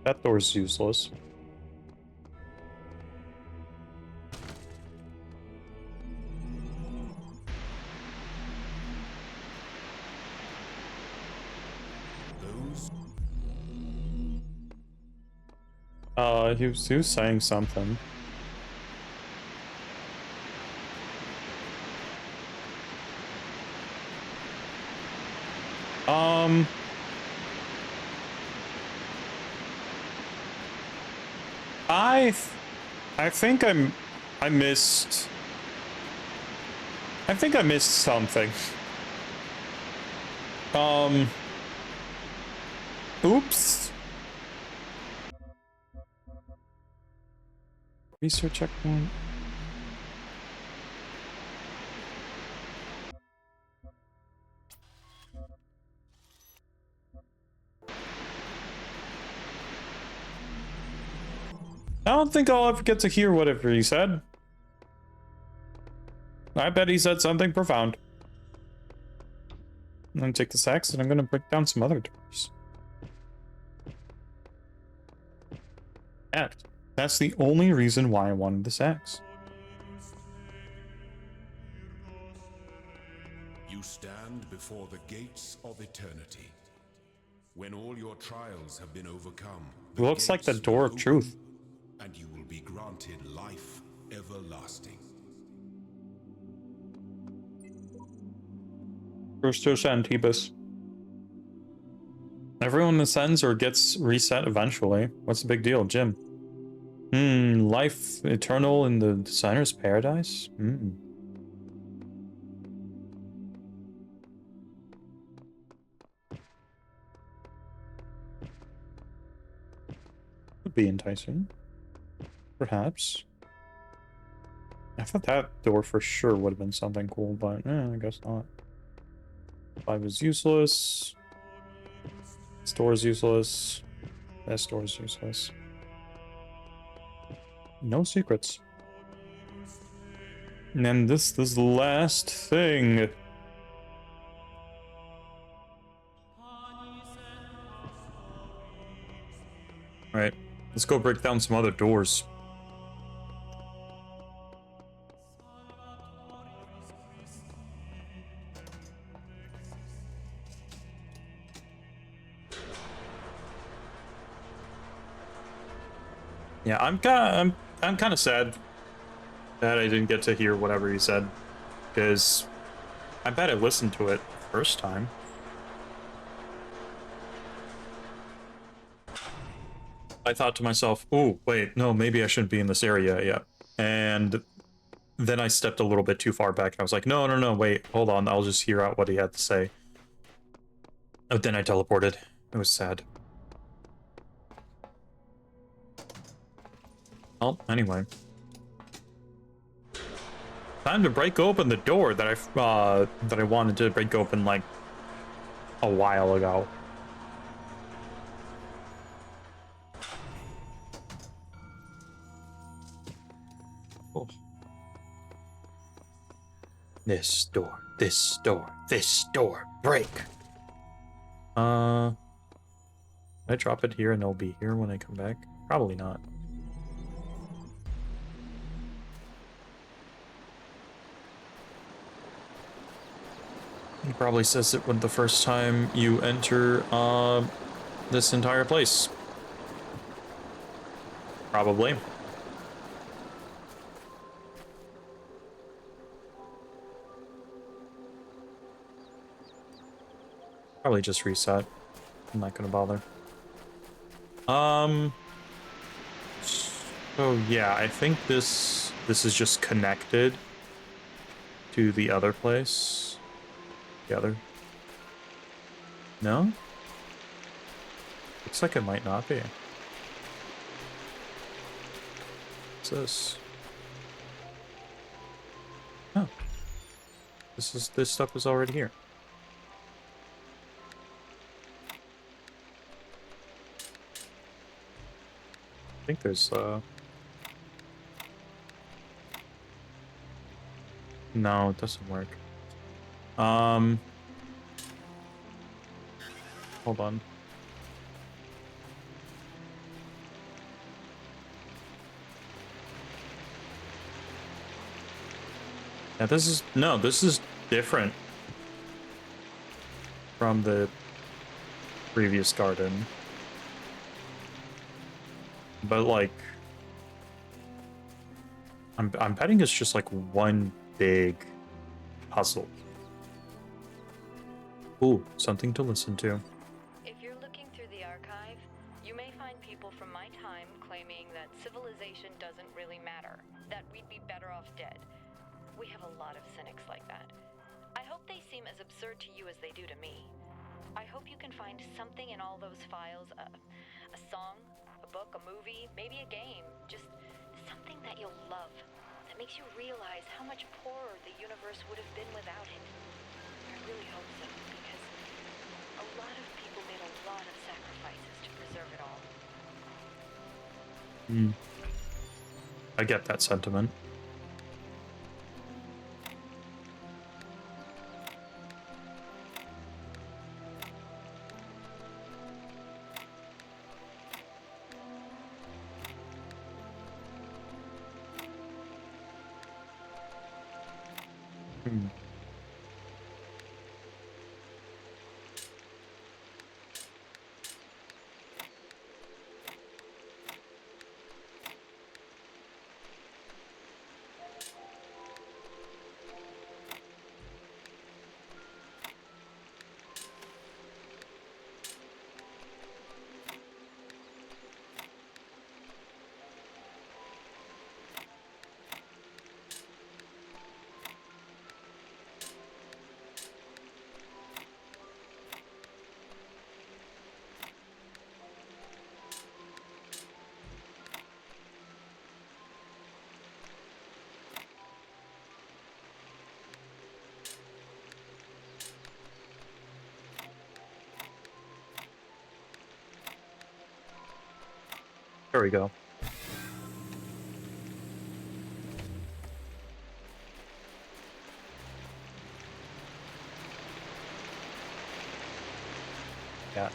That door's useless. He was saying something. I think I missed. I think I missed something. Oops. Research checkpoint. I don't think I'll ever get to hear whatever he said. I bet he said something profound. I'm gonna take this axe and I'm gonna break down some other doors. That's the only reason why I wanted this axe. You stand before the gates of eternity. When all your trials have been overcome, It looks like the door of truth. And you will be granted life everlasting. First to ascend, Hebus. Everyone ascends or gets reset eventually. What's the big deal, Jim? Life eternal in the designer's paradise? Would be enticing. Perhaps. I thought that door for sure would have been something cool, but I guess not. 5 is useless. This door is useless. This door is useless. No secrets. And then this last thing. Alright, let's go break down some other doors. Yeah, I'm kind of sad that I didn't get to hear whatever he said, because I bet I listened to it first time. I thought to myself, oh, wait, no, maybe I shouldn't be in this area yet. And then I stepped a little bit too far back. I was like, no, wait, hold on. I'll just hear out what he had to say. Oh, then I teleported. It was sad. Well, anyway. Time to break open the door that I wanted to break open like a while ago. Oh. This door, break. I drop it here and it'll be here when I come back? Probably not. He probably says it when the first time you enter this entire place. Probably. Probably just reset. I'm not gonna bother. So yeah, I think this is just connected to the other place. The other. No? Looks like it might not be. What's this? Oh. This stuff is already here. I think there's No, it doesn't work. Hold on. Yeah, this is different from the previous garden. But like I'm betting it's just like one big puzzle. Ooh, something to listen to. If you're looking through the archive, you may find people from my time claiming that civilization doesn't really matter, that we'd be better off dead. We have a lot of cynics like that. I hope they seem as absurd to you as they do to me. I hope you can find something in all those files, a song, a book, a movie, maybe a game, just something that you'll love, that makes you realize how much poorer the universe would have been without it. I really hope so, because a lot of people made a lot of sacrifices to preserve it all. I get that sentiment. There we go. Yeah.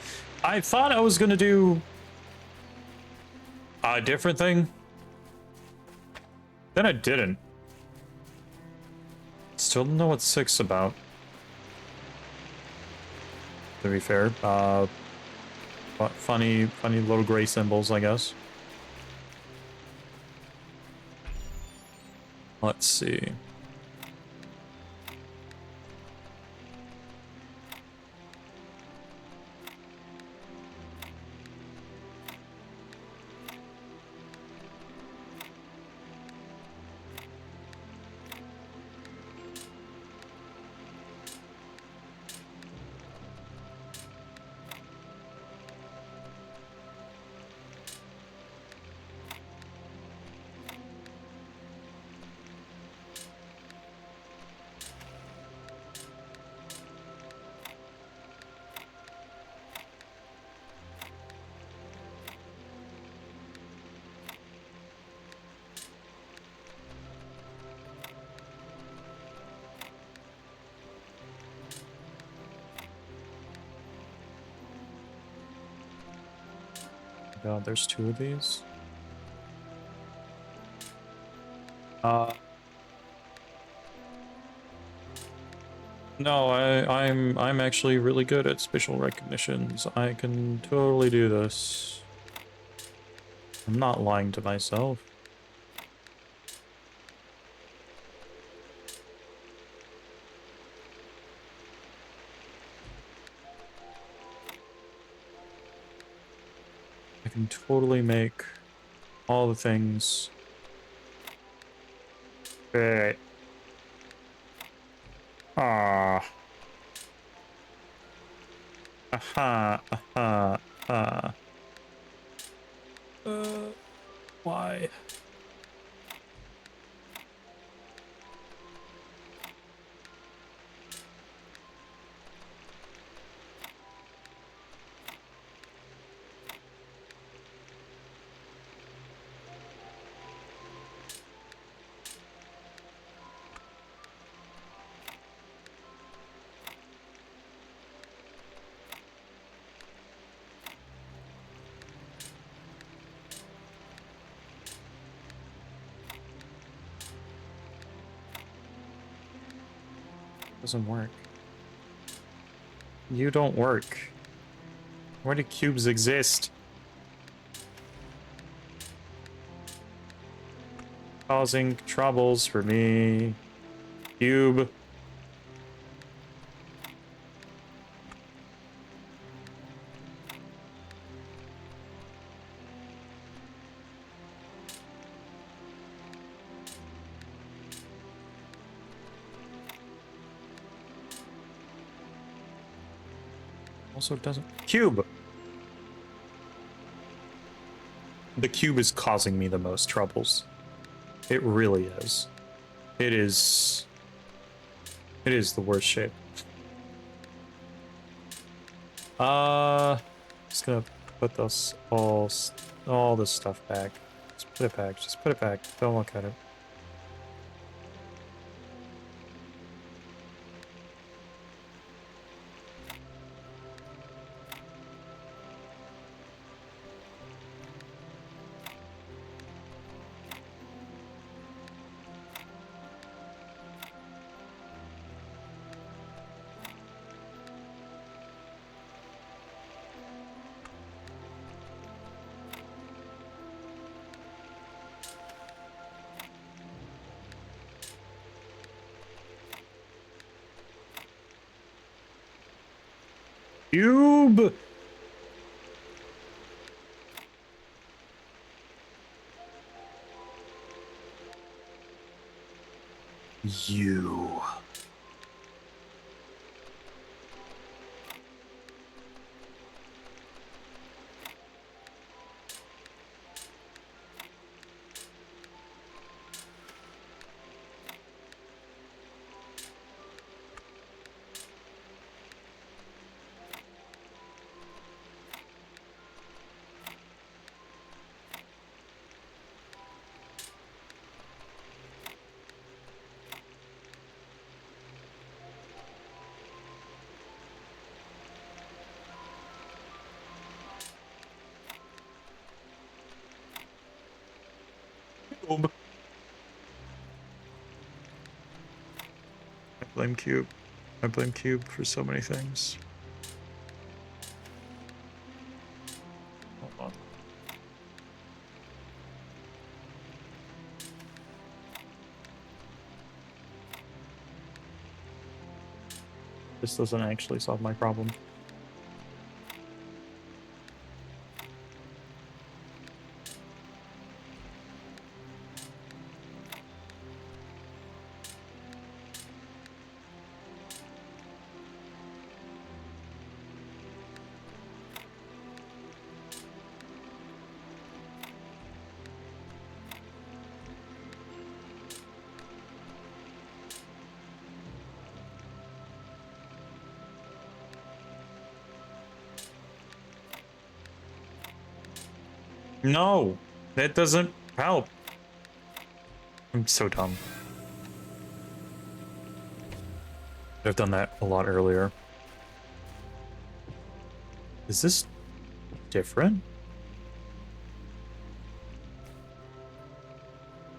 I thought I was gonna do a different thing. Then I didn't. Still don't know what 6's about. To be fair. Funny little gray symbols, I guess. Let's see. God, there's 2 of these. No, I'm actually really good at spatial recognitions. I can totally do this. I'm not lying to myself. I can totally make all the things fit. Ah. Aha. Aha. Ah. Why? Doesn't work. You don't work. Where do cubes exist? Causing troubles for me. Cube. Also doesn't... Cube! The cube is causing me the most troubles. It really is. It is... It is the worst shape. Just gonna put this all this stuff back. Just put it back. Just put it back. Don't look at it. Cube! You. Cube. I blame Cube. I blame Cube for so many things. Hold on. This doesn't actually solve my problem. No, that doesn't help. I'm so dumb. I've done that a lot earlier. Is this different?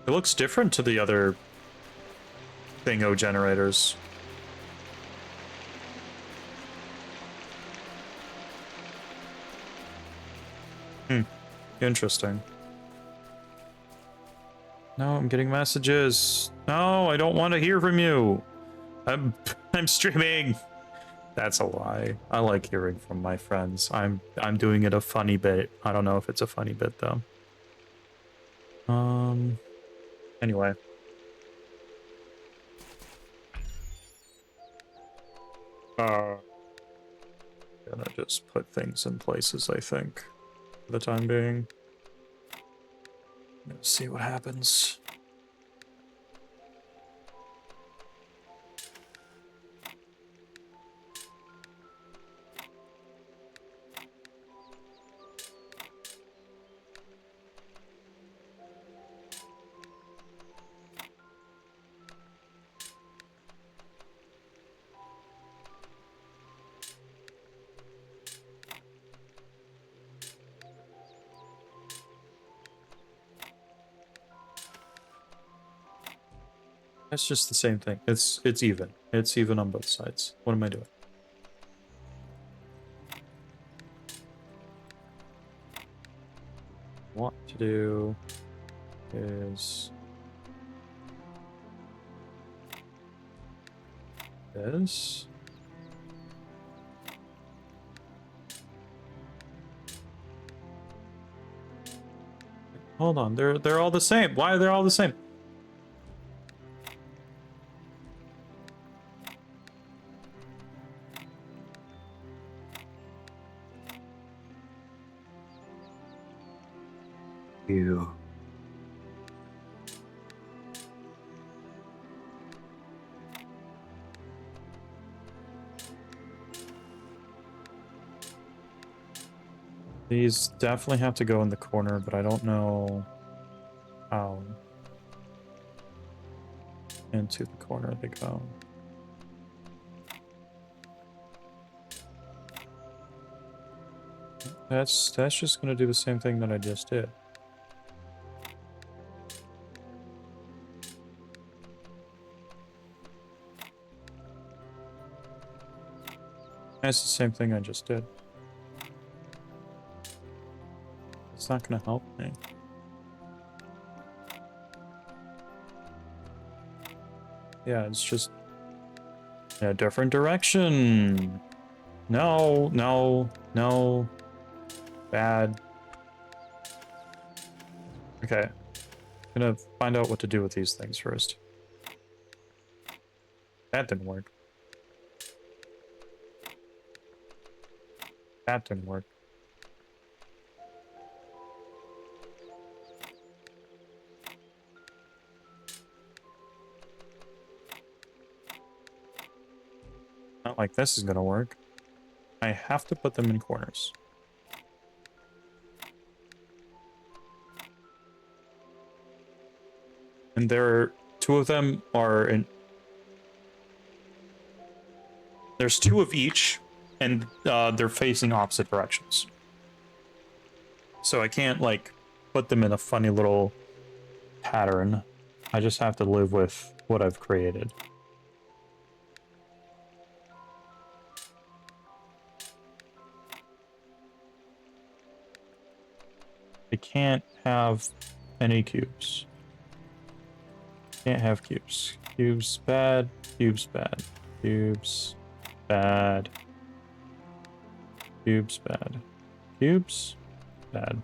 It looks different to the other thingo generators. Interesting. No, I'm getting messages. No, I don't want to hear from you. I'm streaming. That's a lie. I like hearing from my friends. I'm doing it a funny bit. I don't know if it's a funny bit though. Anyway. Gonna just put things in places, I think, for the time being. Let's see what happens. It's just the same thing. It's even. It's even on both sides. What am I doing? What to do is this. Hold on, they're all the same. Why are they all the same? Ew. These definitely have to go in the corner, but I don't know how into the corner they go. That's just gonna do the same thing that I just did. That's the same thing I just did. It's not gonna help me. Yeah, it's just in a different direction. No, no, no. Bad. Okay. I'm gonna find out what to do with these things first. That didn't work. That didn't work. Not like this is gonna work. I have to put them in corners. And two of them are in. There's two of each, and they're facing opposite directions. So I can't, like, put them in a funny little pattern. I just have to live with what I've created. I can't have any cubes. Can't have cubes. Cubes bad. Cubes bad. Cubes bad. Cubes bad. Cubes bad.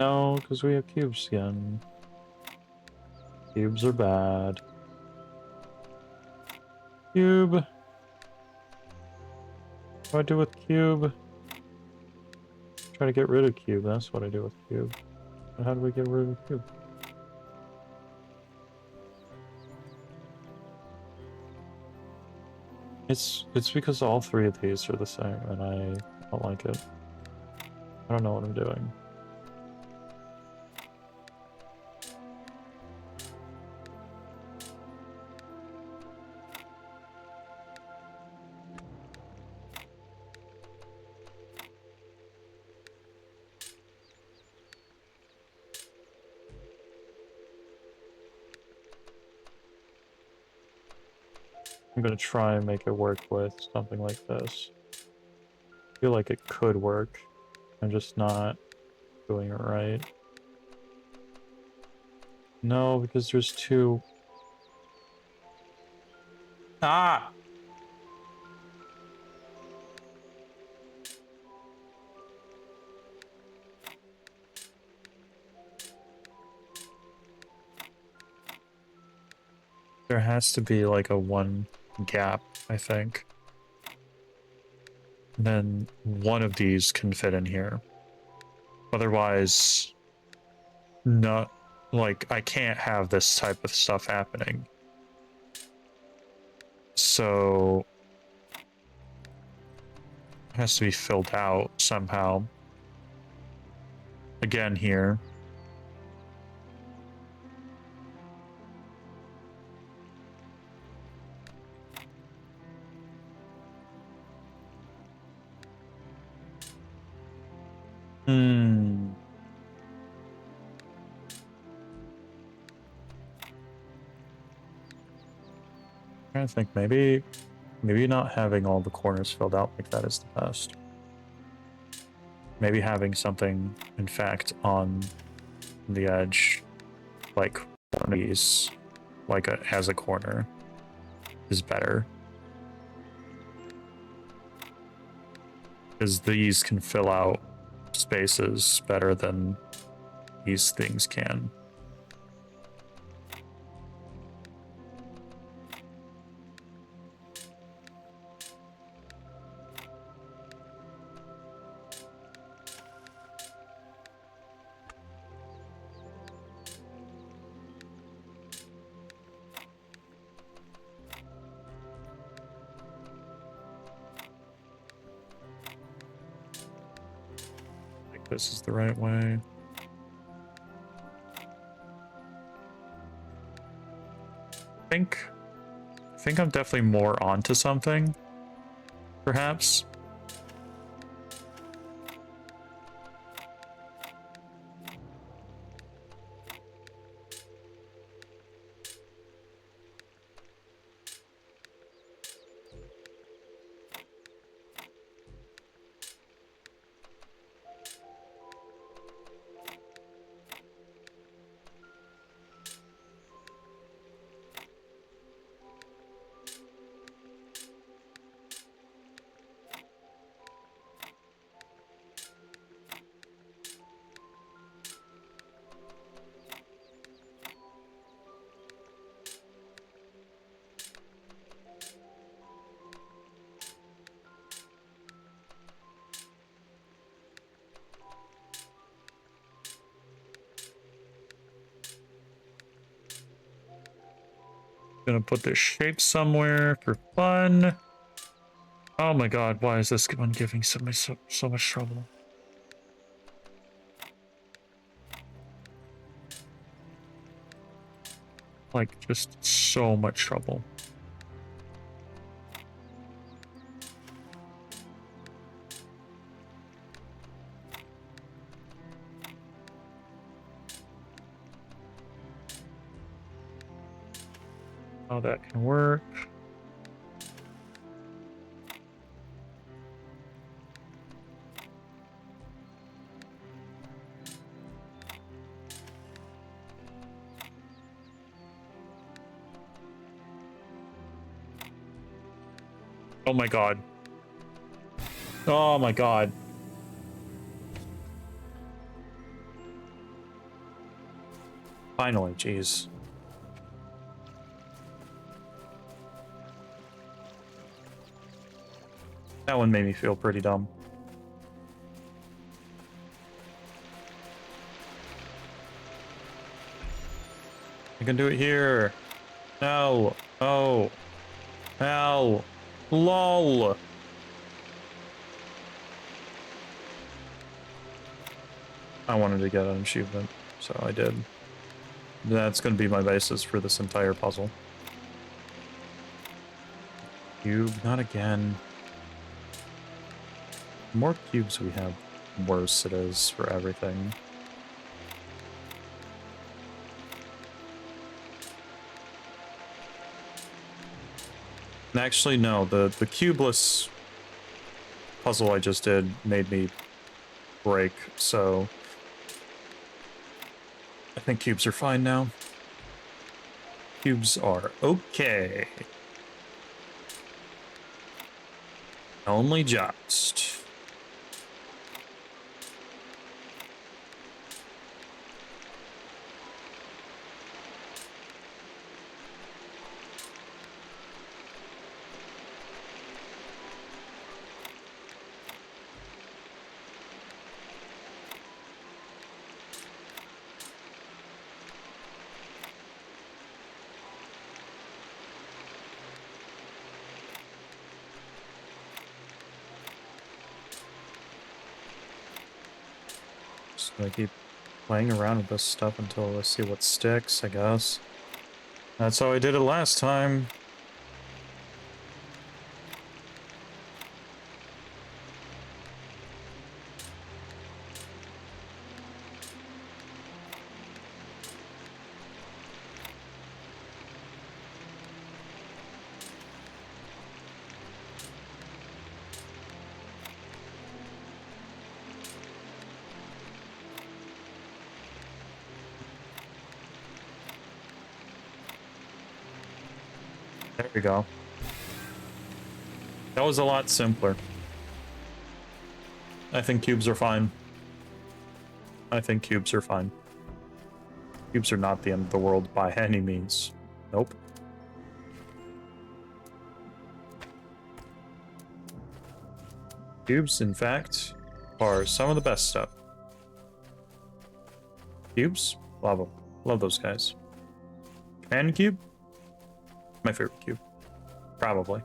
No, because we have cubes again. Cubes are bad. Cube. What do I do with cube? Try to get rid of cube. That's what I do with cube. But how do we get rid of cube? It's because all three of these are the same, and I don't like it. I don't know what I'm doing. I'm gonna try and make it work with something like this. I feel like it could work. I'm just not doing it right. No, because there's two. Ah! There has to be like a one gap, I think. And then one of these can fit in here. Otherwise, not like I can't have this type of stuff happening. So it has to be filled out somehow. Again here. I think maybe not having all the corners filled out like that is the best. Maybe having something, in fact, on the edge, like one of these, like has a corner, is better. Because these can fill out spaces better than these things can. This is the right way. I think I'm definitely more onto something, perhaps. Gonna put this shape somewhere for fun. Oh my god, why is this one giving so much trouble? Like, just so much trouble. How that can work. Oh my god. Oh my god. Finally, jeez. That one made me feel pretty dumb. I can do it here. No. Oh. Ow. LOL. I wanted to get an achievement, so I did. That's going to be my basis for this entire puzzle. Cube, not again. The more cubes we have, worse it is for everything. Actually, no, the cubeless puzzle I just did made me break, so I think cubes are fine now. Cubes are okay. Only just. gonna keep playing around with this stuff until I see what sticks, I guess. That's how I did it last time. There we go. That was a lot simpler. I think cubes are fine. I think cubes are fine. Cubes are not the end of the world by any means. Nope. Cubes, in fact, are some of the best stuff. Cubes? Love them. Love those guys. Command cube? My favorite cube. Probably.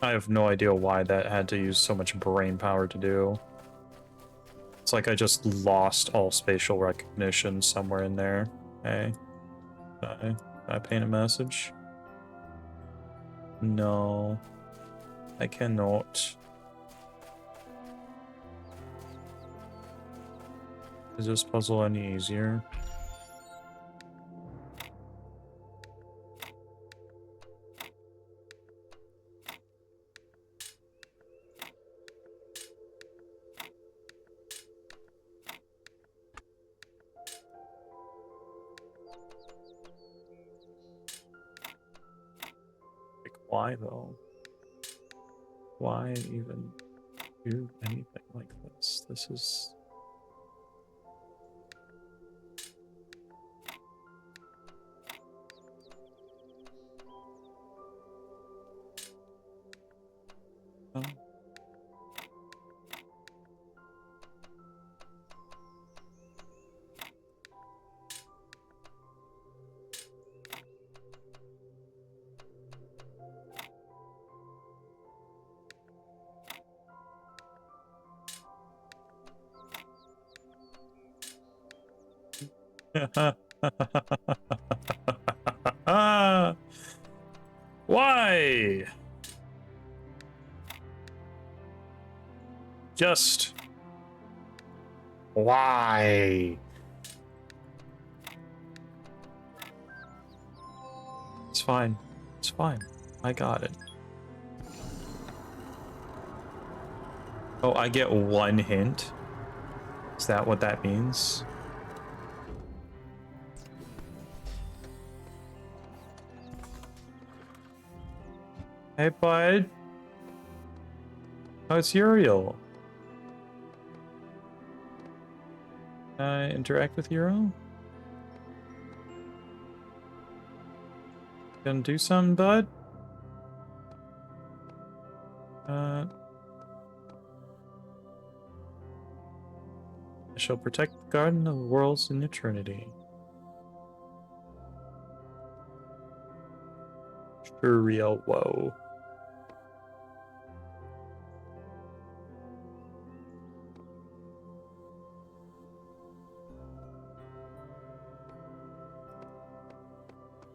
I have no idea why that had to use so much brain power to do. It's like I just lost all spatial recognition somewhere in there. Hey, did I paint a message? No, I cannot. Is this puzzle any easier? Why though? Why even do anything like this? This is... Oh. Why? Just why? It's fine. It's fine. I got it. Oh, I get one hint? Is that what that means? Hey, bud. Oh, it's Uriel. Can I interact with Uriel? Gonna do something, bud? I shall protect the garden of the worlds in eternity. Uriel, whoa.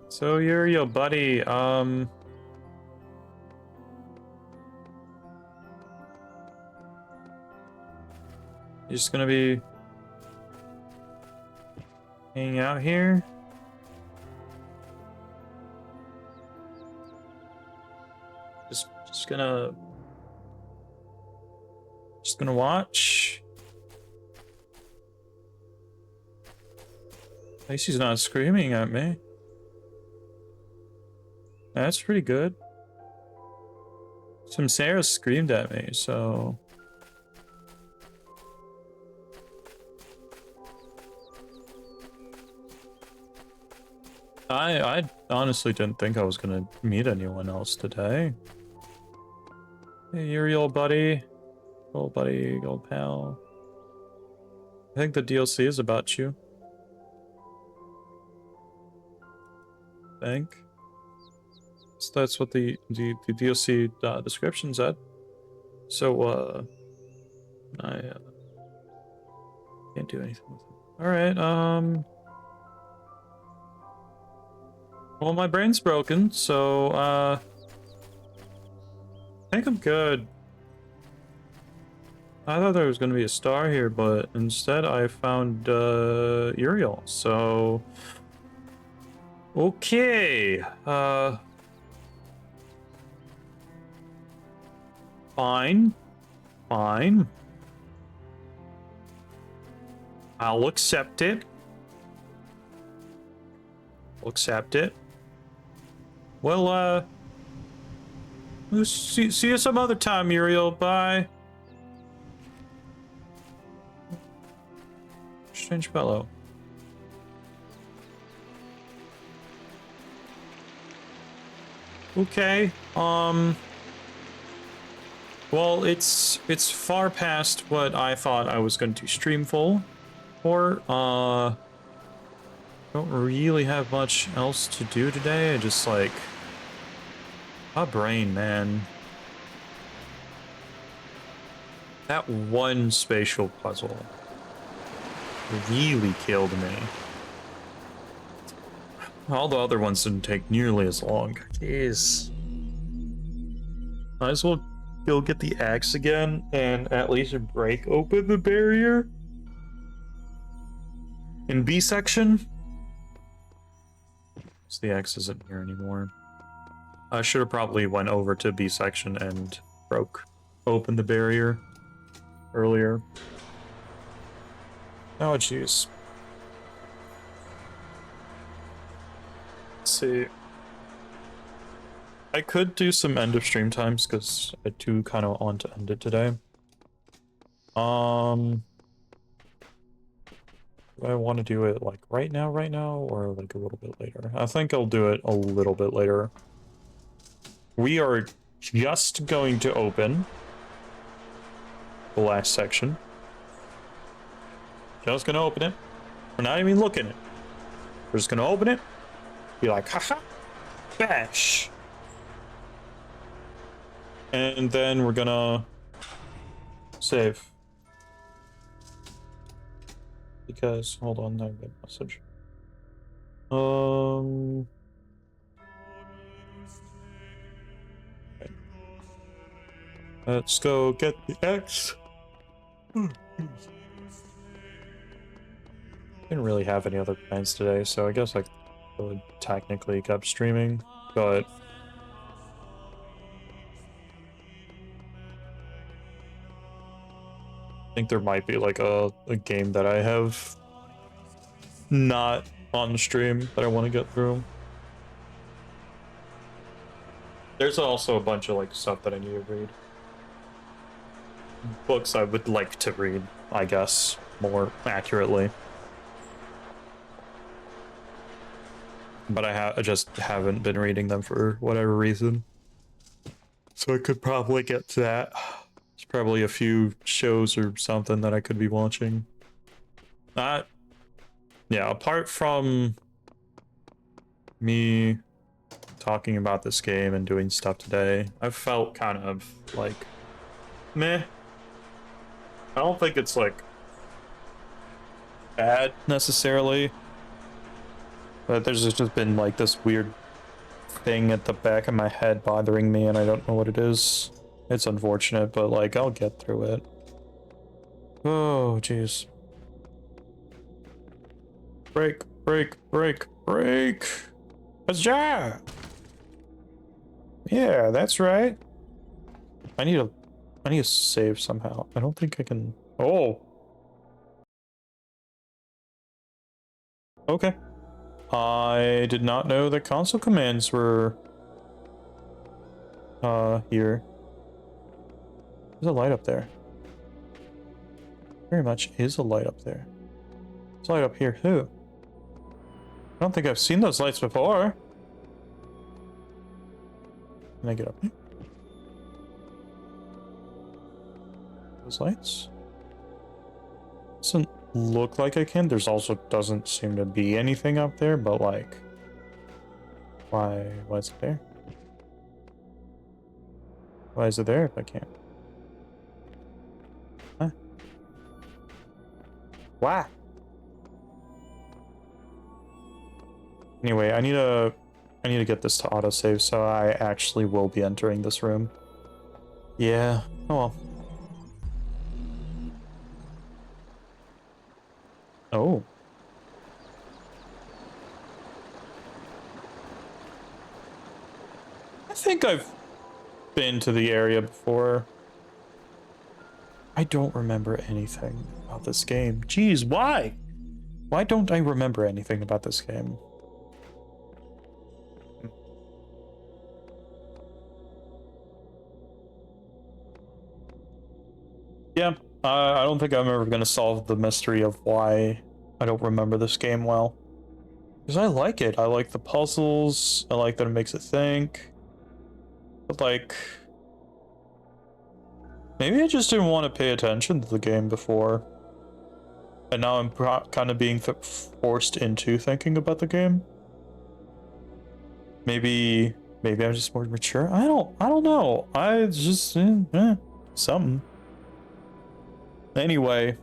So you're your buddy, you're just gonna be hanging out here? Just gonna watch? At least he's not screaming at me. That's pretty good. Some Sarah screamed at me, so... I honestly didn't think I was gonna meet anyone else today. Hey, you're your old buddy. Old buddy, old pal. I think the DLC is about you. Think? So that's what the DLC description said. So I can't do anything with it. All right. Well, my brain's broken, so I think I'm good. I thought there was going to be a star here, but instead I found Uriel. So okay. Fine. Fine. I'll accept it. I'll accept it. Well, we'll see you some other time, Muriel. Bye. Strange fellow. Okay. Well, it's far past what I thought I was going to stream for. Don't really have much else to do today. I just like my brain, man. That one spatial puzzle really killed me. All the other ones didn't take nearly as long. Jeez. Might as well go get the axe again and at least break open the barrier. In B section? So the axe isn't here anymore. I should have probably went over to B section and broke open the barrier earlier. Oh, jeez. Let's see. I could do some end of stream times because I do kind of want to end it today. Do I want to do it like right now, or like a little bit later? I think I'll do it a little bit later. We are just going to open the last section. Just gonna open it. We're not even looking at it. We're just gonna open it. Be like, haha, bash. And then we're gonna save. Because, hold on, I got a message. Okay. Let's go get the X. Didn't really have any other plans today, so I guess I could technically keep streaming, but I think there might be like a game that I have not on the stream that I want to get through. There's also a bunch of like stuff that I need to read. Books I would like to read, I guess, more accurately. But I just haven't been reading them for whatever reason. So I could probably get to that. There's probably a few shows or something that I could be watching. Yeah, apart from me talking about this game and doing stuff today, I've felt kind of like meh. I don't think it's like bad necessarily, but there's just been like this weird thing at the back of my head bothering me and I don't know what it is. It's unfortunate, but like I'll get through it. Oh jeez. Break, break, break, break. Huzzah! Yeah, that's right. I need to save somehow. I don't think I can. Oh. Okay. I did not know that console commands were here. There's a light up there. Very much is a light up there. There's a light up here too. I don't think I've seen those lights before. Can I get up here? Those lights? Doesn't look like I can. There's also doesn't seem to be anything up there, but like, why is it there? Why is it there if I can't? Huh? Why? Anyway, I need to get this to autosave, so I actually will be entering this room. Yeah. Oh well. Oh. I think I've been to the area before. I don't remember anything about this game. Jeez, why? Why don't I remember anything about this game? Yeah, I don't think I'm ever going to solve the mystery of why I don't remember this game well. Because I like it. I like the puzzles. I like that it makes it think. But, like, maybe I just didn't want to pay attention to the game before. And now I'm kind of being forced into thinking about the game. Maybe I'm just more mature. I don't know. I just something. Anyway,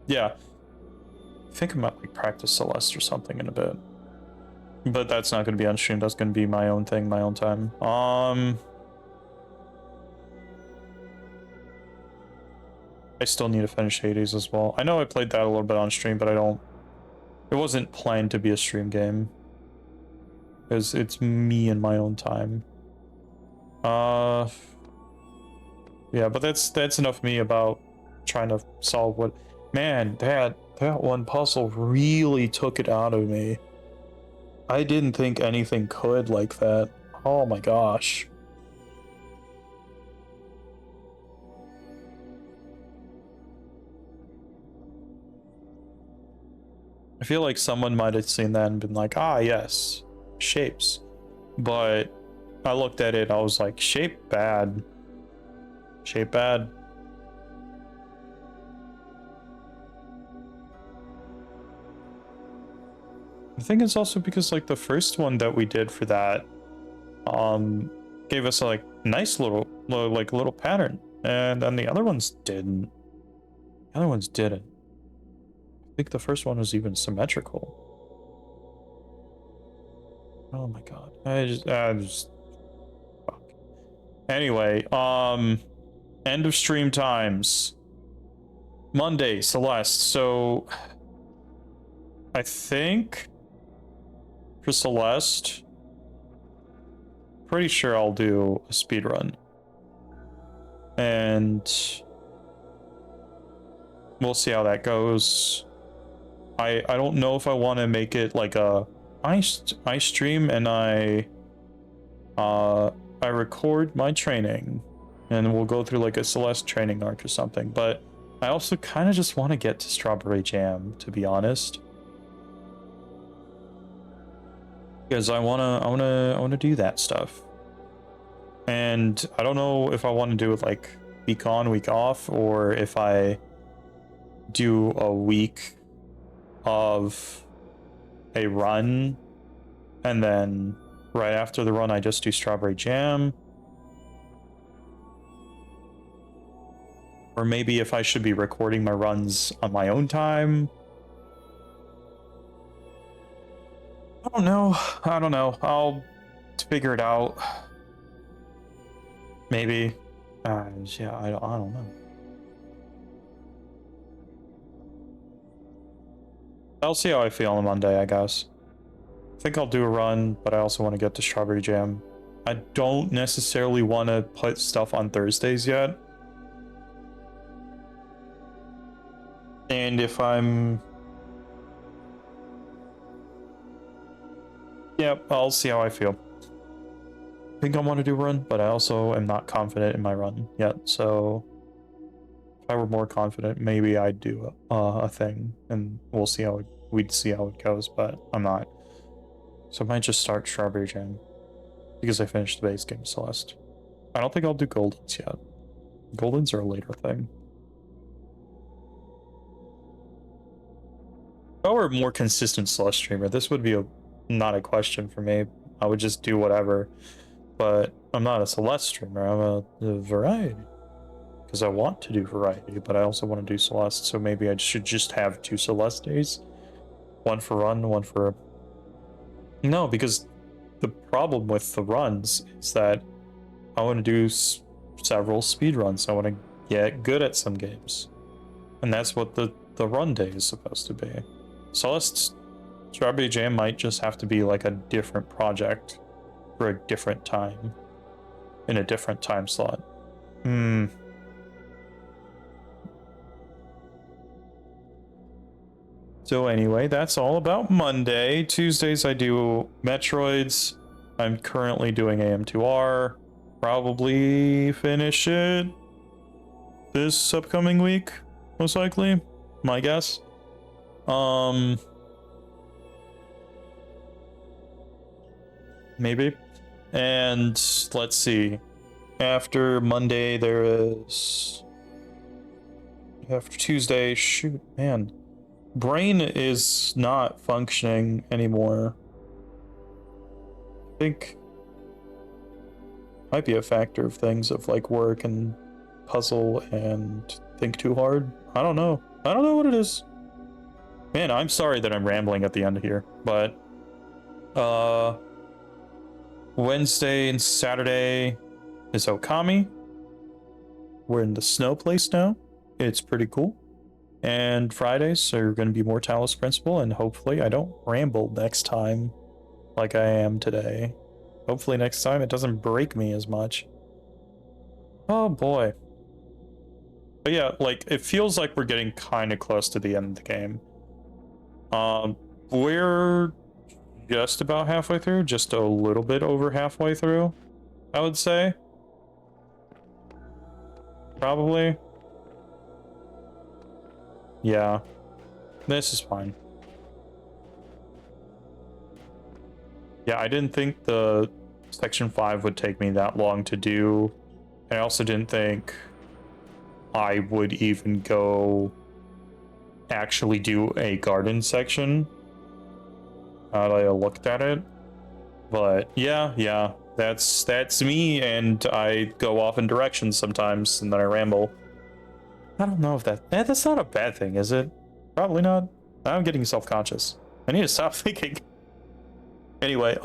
yeah. I think I might like practice Celeste or something in a bit. But that's not going to be on stream. That's going to be my own thing, my own time. I still need to finish Hades as well. I know I played that a little bit on stream, but it wasn't planned to be a stream game. Because it's me and my own time. Yeah, but that's enough of me about trying to solve what... Man, that one puzzle really took it out of me. I didn't think anything could like that. Oh my gosh. I feel like someone might have seen that and been like, ah, yes, shapes. But I looked at it, I was like, shape bad. Shape bad. I think it's also because like the first one that we did for that gave us a like nice little pattern, and then the other ones didn't. The other ones didn't. I think the first one was even symmetrical. Oh my god. I just fuck. Anyway, end of stream times. Monday, Celeste. So I think for Celeste, pretty sure I'll do a speed run. And we'll see how that goes. I don't know if I want to make it like a I stream and I record my training and we'll go through like a Celeste training arc or something, but I also kind of just want to get to Strawberry Jam, to be honest. Because I wanna do that stuff. And I don't know if I want to do it like week on, week off, or if I do a week of a run and then right after the run I just do Strawberry Jam. Or maybe if I should be recording my runs on my own time. I don't know. I'll figure it out. Maybe. Yeah, I don't know. I'll see how I feel on Monday, I guess. I think I'll do a run, but I also want to get to Strawberry Jam. I don't necessarily want to put stuff on Thursdays yet. And if I'm... Yep, I'll see how I feel. I think I want to do a run, but I also am not confident in my run yet, so... If I were more confident, maybe I'd do a thing, and we'll see how we'd see how it goes, but I'm not. So I might just start Strawberry Jam, because I finished the base game Celeste. I don't think I'll do Goldens yet. Goldens are a later thing. If I were a more consistent Celeste streamer, this would be not a question for me. I would just do whatever. But I'm not a Celeste streamer. I'm a variety. Because I want to do variety, but I also want to do Celeste, so maybe I should just have 2 Celeste days. One for run, one for... No, because the problem with the runs is that I want to do several speed runs. I want to get good at some games. And that's what the run day is supposed to be. Celeste Strawberry Jam might just have to be like a different project for a different time. In a different time slot. So anyway, that's all about Monday. Tuesdays I do Metroids. I'm currently doing AM2R. Probably finish it this upcoming week, most likely. My guess. Maybe. And let's see. After Monday there is... After Tuesday, shoot, man. Brain is not functioning anymore. I think might be a factor of things of like work and puzzle and think too hard. I don't know. I don't know what it is. Man, I'm sorry that I'm rambling at the end here, but Wednesday and Saturday is Okami. We're in the snow place now. It's pretty cool. And Fridays are going to be more Talos Principle, and hopefully I don't ramble next time like I am today. Hopefully next time it doesn't break me as much. Oh boy. But yeah, like, it feels like we're getting kind of close to the end of the game. We're just about halfway through, just a little bit over halfway through, I would say. Probably. Yeah, this is fine. Yeah, I didn't think the section 5 would take me that long to do. I also didn't think I would even go actually do a garden section. I looked at it, but yeah, that's me, and I go off in directions sometimes, and then I ramble. I don't know if that's not a bad thing, is it? Probably not. I'm getting self-conscious. I need to stop thinking. Anyway,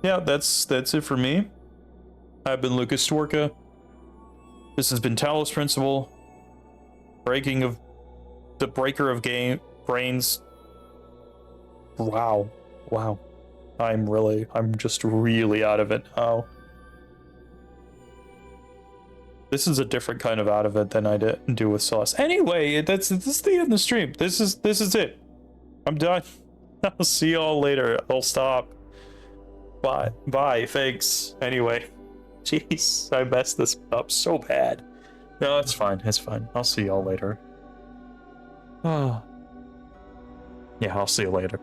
yeah, that's it for me. I've been Lucas Dworka. This has been Talos Principle. The breaker of game brains. Wow. I'm just really out of it now. This is a different kind of out of it than I do with Celeste. Anyway, this is the end of the stream. This is it. I'm done. I'll see y'all later. I'll stop. Bye. Thanks. Anyway, jeez, I messed this up so bad. No, it's fine. It's fine. I'll see y'all later. Oh. Yeah, I'll see you later.